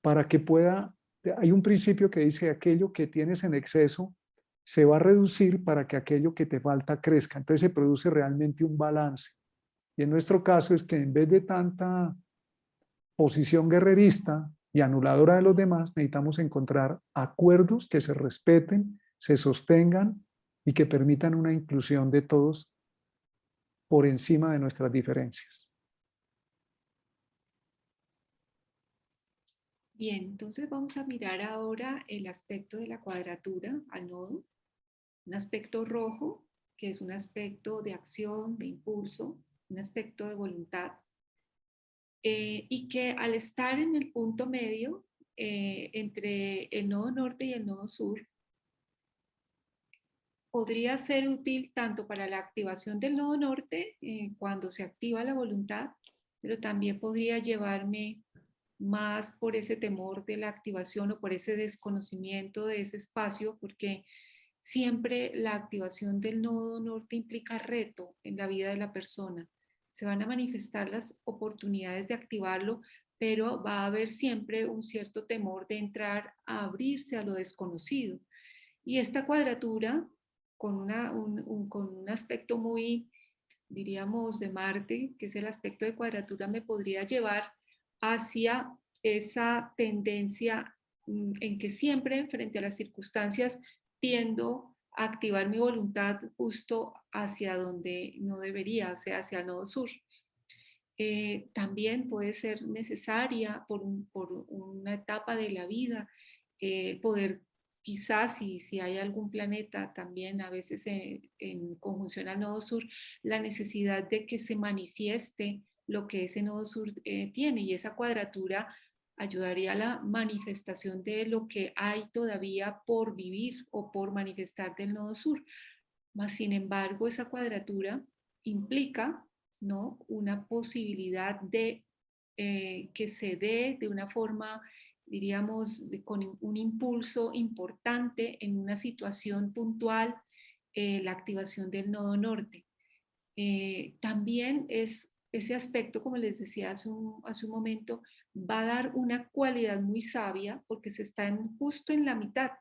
para que pueda. Hay un principio que dice: aquello que tienes en exceso se va a reducir para que aquello que te falta crezca. Entonces se produce realmente un balance. Y en nuestro caso es que en vez de tanta posición guerrerista y anuladora de los demás, necesitamos encontrar acuerdos que se respeten, se sostengan y que permitan una inclusión de todos por encima de nuestras diferencias. Bien, entonces vamos a mirar ahora el aspecto de la cuadratura al nodo. Un aspecto rojo, que es un aspecto de acción, de impulso, un aspecto de voluntad, y que al estar en el punto medio entre el nodo norte y el nodo sur, podría ser útil tanto para la activación del nodo norte, cuando se activa la voluntad, pero también podría llevarme más por ese temor de la activación o por ese desconocimiento de ese espacio, porque siempre la activación del nodo norte implica reto en la vida de la persona. Se van a manifestar las oportunidades de activarlo, pero va a haber siempre un cierto temor de entrar a abrirse a lo desconocido. Y esta cuadratura, con un aspecto muy, diríamos, de Marte, que es el aspecto de cuadratura, me podría llevar hacia esa tendencia en que siempre frente a las circunstancias tiendo a activar mi voluntad justo hacia donde no debería, o sea, hacia el nodo sur. También puede ser necesaria por una etapa de la vida poder, quizás si hay algún planeta también a veces en conjunción al nodo sur, la necesidad de que se manifieste lo que ese nodo sur tiene, y esa cuadratura ayudaría a la manifestación de lo que hay todavía por vivir o por manifestar del nodo sur. Mas, sin embargo, esa cuadratura implica, ¿no?, una posibilidad de que se dé de una forma, diríamos, con un impulso importante en una situación puntual, la activación del nodo norte. También es ese aspecto, como les decía hace un momento, va a dar una cualidad muy sabia porque se está justo en la mitad.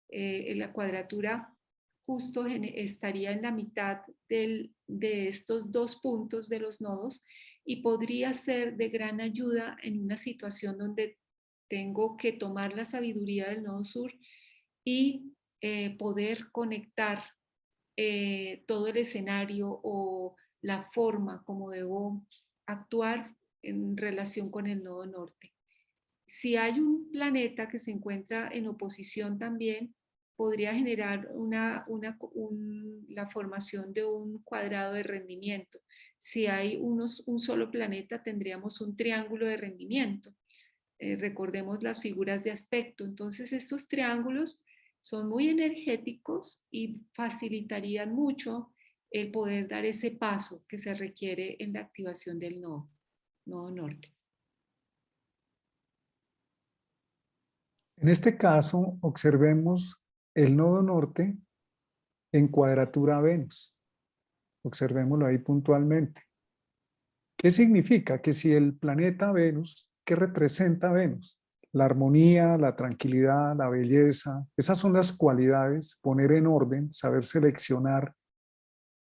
En la cuadratura justo estaría en la mitad de estos dos puntos de los nodos, y podría ser de gran ayuda en una situación donde tengo que tomar la sabiduría del nodo sur y poder conectar todo el escenario o la forma como debo actuar en relación con el nodo norte. Si hay un planeta que se encuentra en oposición también, podría generar la formación de un cuadrado de rendimiento. Si hay un solo planeta, tendríamos un triángulo de rendimiento. Recordemos las figuras de aspecto. Entonces, estos triángulos son muy energéticos y facilitarían mucho el poder dar ese paso que se requiere en la activación del nodo norte. En este caso, observemos el nodo norte en cuadratura a Venus. Observémoslo ahí puntualmente. ¿Qué significa? Que si el planeta Venus, ¿qué representa Venus? La armonía, la tranquilidad, la belleza, esas son las cualidades, poner en orden, saber seleccionar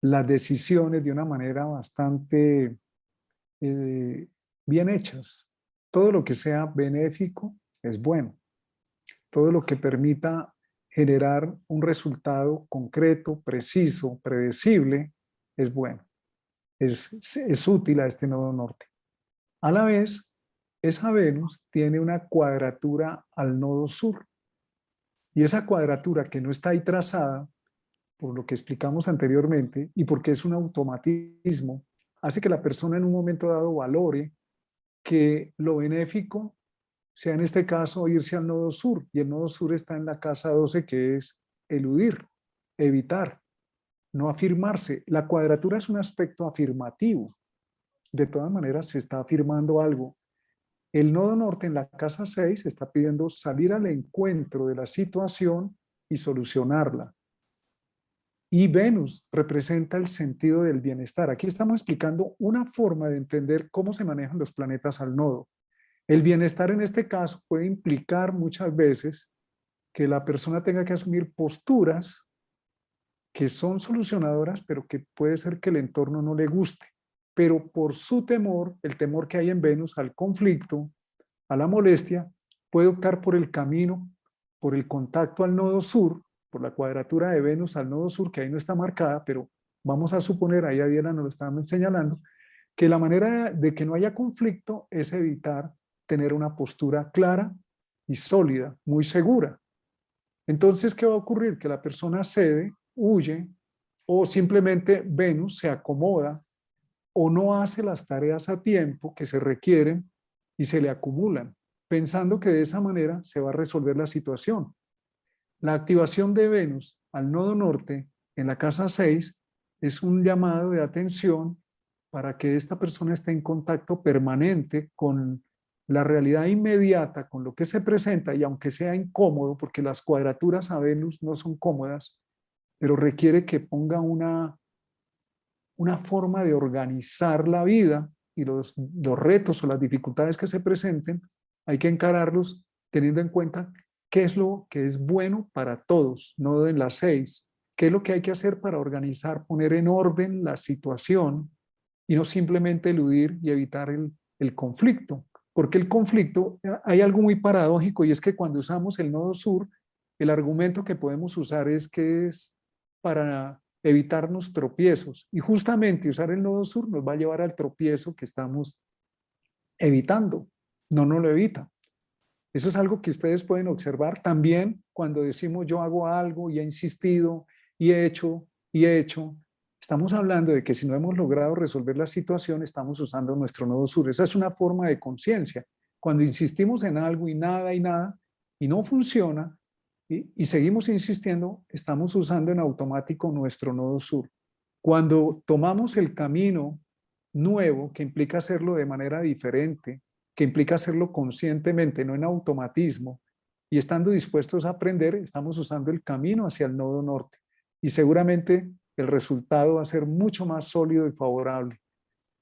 las decisiones de una manera bastante bien hechas. Todo lo que sea benéfico es bueno. Todo lo que permita generar un resultado concreto, preciso, predecible, es bueno. Es útil a este nodo norte. A la vez, esa Venus tiene una cuadratura al nodo sur. Y esa cuadratura que no está ahí trazada, por lo que explicamos anteriormente, y porque es un automatismo, hace que la persona en un momento dado valore que lo benéfico sea en este caso irse al nodo sur, y el nodo sur está en la casa 12, que es eludir, evitar, no afirmarse. La cuadratura es un aspecto afirmativo. De todas maneras, se está afirmando algo. El nodo norte en la casa 6 está pidiendo salir al encuentro de la situación y solucionarla. Y Venus representa el sentido del bienestar. Aquí estamos explicando una forma de entender cómo se manejan los planetas al nodo. El bienestar en este caso puede implicar muchas veces que la persona tenga que asumir posturas que son solucionadoras, pero que puede ser que el entorno no le guste. pero por su temor, el temor que hay en Venus al conflicto, a la molestia, puede optar por el camino, por el contacto al nodo sur, por la cuadratura de Venus al nodo sur, que ahí no está marcada, pero vamos a suponer, ahí Adriana nos lo estaba señalando, que la manera de que no haya conflicto es evitar tener una postura clara y sólida, muy segura. Entonces, ¿qué va a ocurrir? Que la persona cede, huye, o simplemente Venus se acomoda o no hace las tareas a tiempo que se requieren y se le acumulan, pensando que de esa manera se va a resolver la situación. La activación de Venus al nodo norte en la casa 6 es un llamado de atención para que esta persona esté en contacto permanente con la realidad inmediata, con lo que se presenta, y aunque sea incómodo, porque las cuadraturas a Venus no son cómodas, pero requiere que ponga una forma de organizar la vida y los retos o las dificultades que se presenten, hay que encararlos teniendo en cuenta qué es lo que es bueno para todos, no en las 6, qué es lo que hay que hacer para organizar, poner en orden la situación y no simplemente eludir y evitar el conflicto. Porque el conflicto, hay algo muy paradójico y es que cuando usamos el nodo sur, el argumento que podemos usar es que es para evitarnos tropiezos. Y justamente usar el nodo sur nos va a llevar al tropiezo que estamos evitando. No nos lo evita. Eso es algo que ustedes pueden observar también cuando decimos yo hago algo y he insistido y he hecho y he hecho. Estamos hablando de que si no hemos logrado resolver la situación, estamos usando nuestro nodo sur. Esa es una forma de conciencia. Cuando insistimos en algo y nada, y no funciona, y seguimos insistiendo, estamos usando en automático nuestro nodo sur. Cuando tomamos el camino nuevo, que implica hacerlo de manera diferente, que implica hacerlo conscientemente, no en automatismo, y estando dispuestos a aprender, estamos usando el camino hacia el nodo norte. Y seguramente el resultado va a ser mucho más sólido y favorable.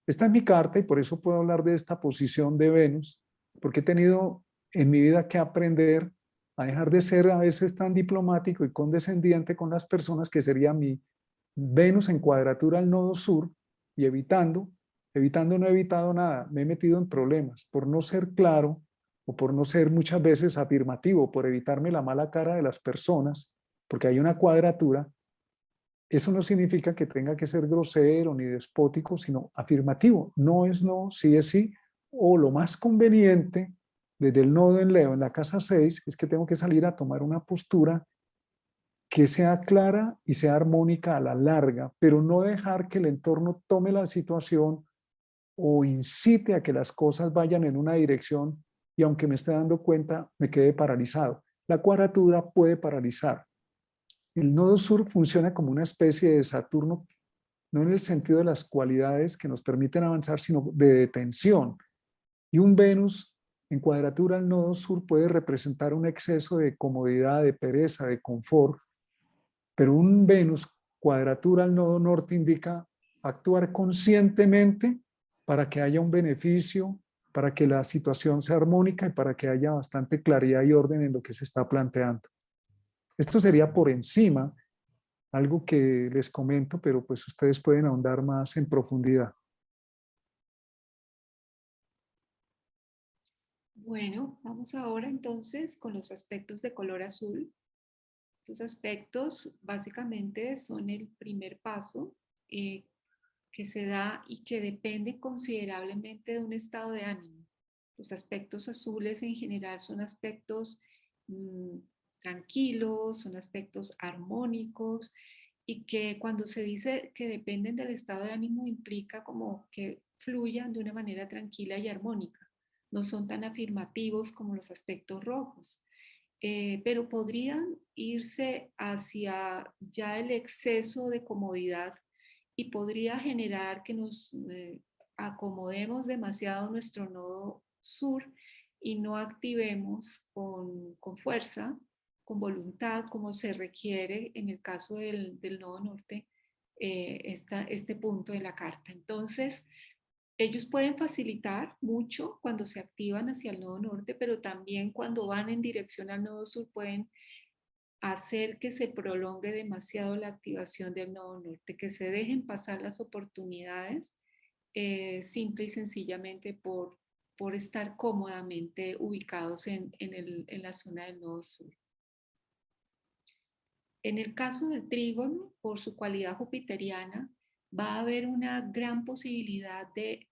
Esta es mi carta y por eso puedo hablar de esta posición de Venus, porque he tenido en mi vida que aprender a dejar de ser a veces tan diplomático y condescendiente con las personas, que sería mi Venus en cuadratura al nodo sur, y evitando no he evitado nada, me he metido en problemas por no ser claro o por no ser muchas veces afirmativo, por evitarme la mala cara de las personas, porque hay una cuadratura. Eso no significa que tenga que ser grosero ni despótico, sino afirmativo. No es no, sí es sí. O lo más conveniente desde el nodo en Leo en la casa 6 es que tengo que salir a tomar una postura que sea clara y sea armónica a la larga, pero no dejar que el entorno tome la situación o incite a que las cosas vayan en una dirección y aunque me esté dando cuenta, me quede paralizado. La cuadratura puede paralizar. El nodo sur funciona como una especie de Saturno, no en el sentido de las cualidades que nos permiten avanzar, sino de detención. Y un Venus en cuadratura al nodo sur puede representar un exceso de comodidad, de pereza, de confort, pero un Venus cuadratura al nodo norte indica actuar conscientemente para que haya un beneficio, para que la situación sea armónica y para que haya bastante claridad y orden en lo que se está planteando. Esto sería por encima algo que les comento, pero pues ustedes pueden ahondar más en profundidad. Bueno, vamos ahora entonces con los aspectos de color azul. Estos aspectos básicamente son el primer paso eh, que se da y que depende considerablemente de un estado de ánimo. Los aspectos azules en general son aspectos mmm, tranquilos, son aspectos armónicos y que cuando se dice que dependen del estado de ánimo implica como que fluyan de una manera tranquila y armónica. No son tan afirmativos como los aspectos rojos. Pero podrían irse hacia ya el exceso de comodidad y podría generar que nos acomodemos demasiado nuestro nodo sur y no activemos con fuerza, con voluntad, como se requiere en el caso del nodo norte, este punto de la carta. Entonces, ellos pueden facilitar mucho cuando se activan hacia el nodo norte, pero también cuando van en dirección al nodo sur pueden hacer que se prolongue demasiado la activación del nodo norte, que se dejen pasar las oportunidades simple y sencillamente por estar cómodamente ubicados en la zona del nodo sur. En el caso del trígono, por su cualidad jupiteriana, va a haber una gran posibilidad de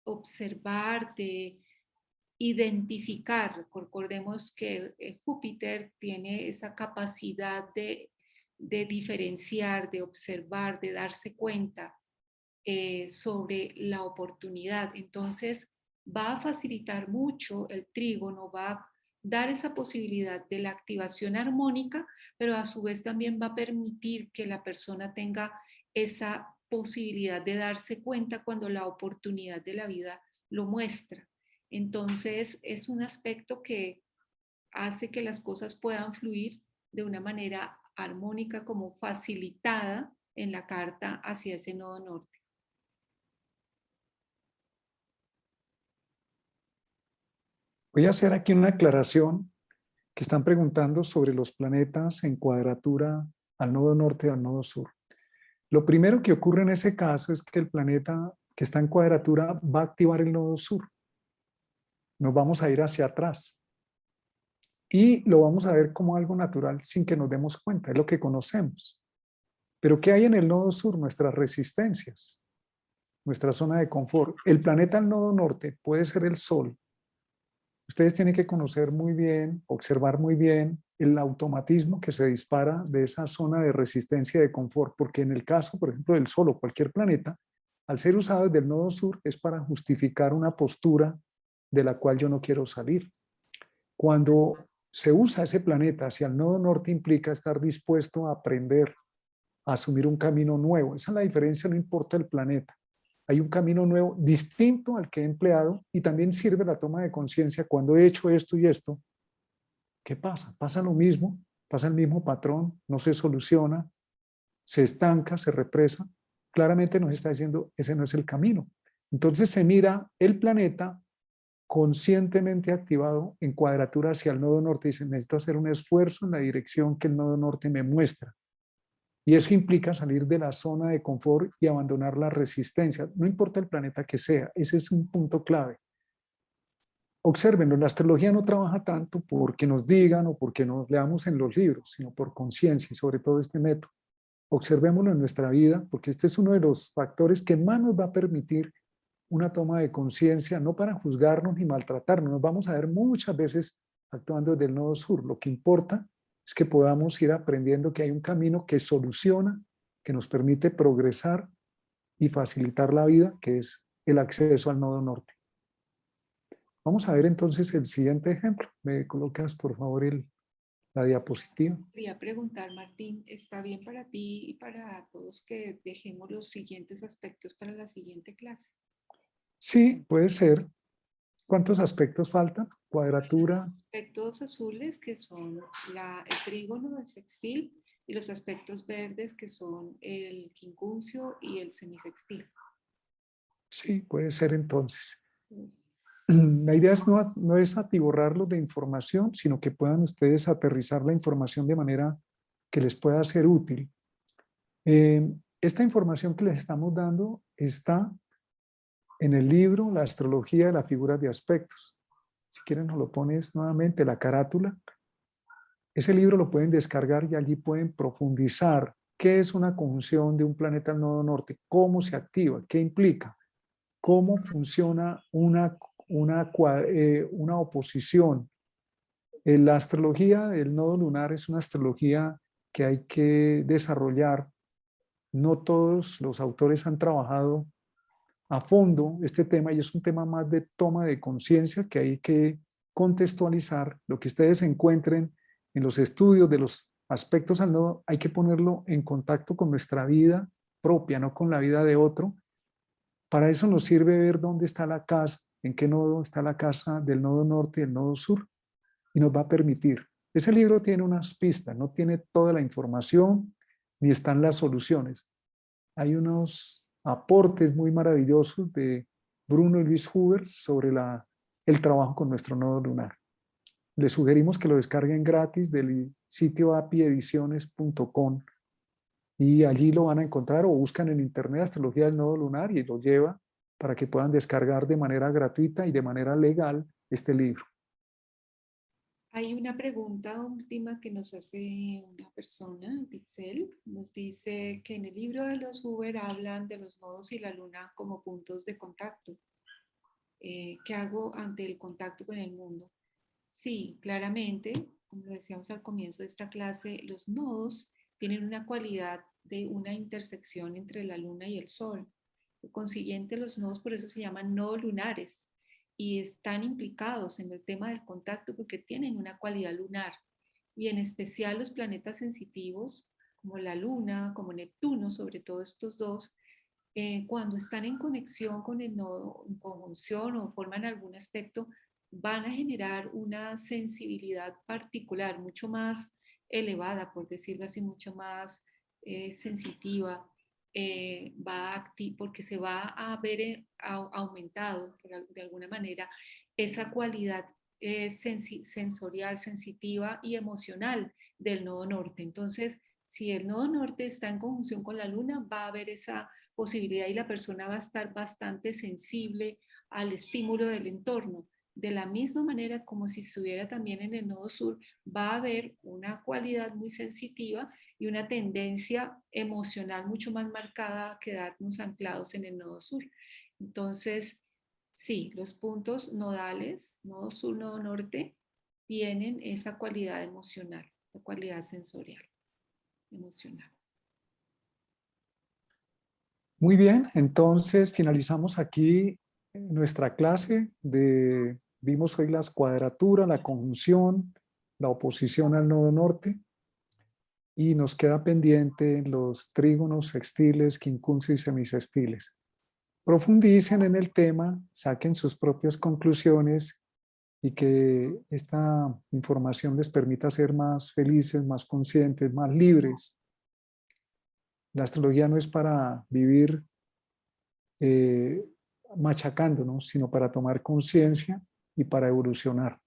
observar, de identificar. Recordemos que Júpiter tiene esa capacidad de diferenciar, de observar, de darse cuenta sobre la oportunidad. Entonces, va a facilitar mucho el trígono, va a dar esa posibilidad de la activación armónica, pero a su vez también va a permitir que la persona tenga esa posibilidad de darse cuenta cuando la oportunidad de la vida lo muestra. Entonces, es un aspecto que hace que las cosas puedan fluir de una manera armónica, como facilitada en la carta hacia ese nodo norte. Voy a hacer aquí una aclaración que están preguntando sobre los planetas en cuadratura al nodo norte y al nodo sur. Lo primero que ocurre en ese caso es que el planeta que está en cuadratura va a activar el nodo sur. Nos vamos a ir hacia atrás. Y lo vamos a ver como algo natural sin que nos demos cuenta, es lo que conocemos. Pero ¿qué hay en el nodo sur? Nuestras resistencias, nuestra zona de confort. El planeta al nodo norte puede ser el Sol. Ustedes tienen que conocer muy bien, observar muy bien el automatismo que se dispara de esa zona de resistencia y de confort, porque en el caso, por ejemplo, del Sol o cualquier planeta, al ser usado desde el nodo sur es para justificar una postura de la cual yo no quiero salir. Cuando se usa ese planeta hacia el nodo norte implica estar dispuesto a aprender, a asumir un camino nuevo. Esa es la diferencia, no importa el planeta. Hay un camino nuevo distinto al que he empleado y también sirve la toma de conciencia. Cuando he hecho esto y esto, ¿qué pasa? Pasa lo mismo, pasa el mismo patrón, no se soluciona, se estanca, se represa. Claramente nos está diciendo, ese no es el camino. Entonces se mira el planeta conscientemente activado en cuadratura hacia el nodo norte y dice, necesito hacer un esfuerzo en la dirección que el nodo norte me muestra. Y eso implica salir de la zona de confort y abandonar la resistencia. No importa el planeta que sea, ese es un punto clave. Obsérvenlo, la astrología no trabaja tanto porque nos digan o porque nos leamos en los libros, sino por conciencia y sobre todo este método. Observémoslo en nuestra vida porque este es uno de los factores que más nos va a permitir una toma de conciencia, no para juzgarnos ni maltratarnos. Nos vamos a ver muchas veces actuando desde el nodo sur. Lo que importa es que podamos ir aprendiendo que hay un camino que soluciona, que nos permite progresar y facilitar la vida, que es el acceso al nodo norte. Vamos a ver entonces el siguiente ejemplo. ¿Me colocas, por favor, la diapositiva? Quería preguntar, Martín, ¿está bien para ti y para todos que dejemos los siguientes aspectos para la siguiente clase? Sí, puede ser. ¿Cuántos aspectos faltan? Cuadratura. Aspectos azules que son el trígono, el sextil, y los aspectos verdes que son el quincuncio y el semisextil. Sí, puede ser entonces. La idea no es atiborrarlos de información, sino que puedan ustedes aterrizar la información de manera que les pueda ser útil. Esta información que les estamos dando está en el libro La astrología de las figuras de aspectos. Si quieren nos lo pones nuevamente, la carátula. Ese libro lo pueden descargar y allí pueden profundizar qué es una conjunción de un planeta al nodo norte, cómo se activa, qué implica, cómo funciona una oposición. La astrología del nodo lunar es una astrología que hay que desarrollar. No todos los autores han trabajado a fondo este tema y es un tema más de toma de conciencia que hay que contextualizar. Lo que ustedes encuentren en los estudios de los aspectos al nodo, hay que ponerlo en contacto con nuestra vida propia, no con la vida de otro. Para eso nos sirve ver dónde está la casa, en qué nodo está la casa del nodo norte y el nodo sur, y nos va a permitir. Ese libro tiene unas pistas, no tiene toda la información, ni están las soluciones. Hay unos aportes muy maravillosos de Bruno y Luis Huber sobre el trabajo con nuestro nodo lunar. Les sugerimos que lo descarguen gratis del sitio apiediciones.com y allí lo van a encontrar o buscan en internet Astrología del Nodo Lunar y lo lleva para que puedan descargar de manera gratuita y de manera legal este libro. Hay una pregunta última que nos hace una persona, Dixel, nos dice que en el libro de los Huber hablan de los nodos y la luna como puntos de contacto. ¿Qué hago ante el contacto con el mundo? Sí, claramente, como lo decíamos al comienzo de esta clase, los nodos tienen una cualidad de una intersección entre la luna y el sol. Por consiguiente, los nodos por eso se llaman nodos lunares y están implicados en el tema del contacto porque tienen una cualidad lunar. Y en especial los planetas sensitivos, como la luna, como Neptuno, sobre todo estos dos, cuando están en conexión con el nodo, en conjunción o forman algún aspecto, van a generar una sensibilidad particular, mucho más elevada, por decirlo así, mucho más sensitiva, porque se va a ver aumentado de alguna manera esa cualidad sensorial, sensitiva y emocional del nodo norte. Entonces, si el nodo norte está en conjunción con la luna, va a haber esa posibilidad y la persona va a estar bastante sensible al estímulo del entorno. De la misma manera como si estuviera también en el nodo sur, va a haber una cualidad muy sensitiva y una tendencia emocional mucho más marcada a quedarnos anclados en el nodo sur. Entonces, sí, los puntos nodales, nodo sur, nodo norte, tienen esa cualidad emocional, esa cualidad sensorial, emocional. Muy bien, entonces finalizamos aquí nuestra clase vimos hoy las cuadraturas, la conjunción, la oposición al nodo norte y nos queda pendiente los trígonos, sextiles, quincuncios y semisextiles. Profundicen en el tema, saquen sus propias conclusiones y que esta información les permita ser más felices, más conscientes, más libres. La astrología no es para vivir machacándonos, sino para tomar conciencia y para evolucionar,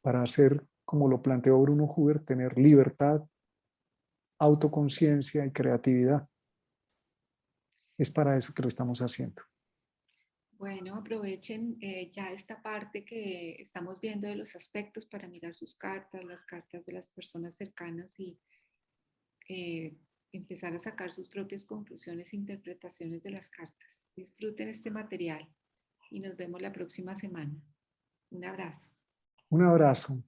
para hacer, como lo planteó Bruno Huber, tener libertad, autoconciencia y creatividad. Es para eso que lo estamos haciendo. Bueno, aprovechen ya esta parte que estamos viendo de los aspectos para mirar sus cartas, las cartas de las personas cercanas y eh, empezar a sacar sus propias conclusiones e interpretaciones de las cartas. Disfruten este material y nos vemos la próxima semana. Un abrazo. Un abrazo.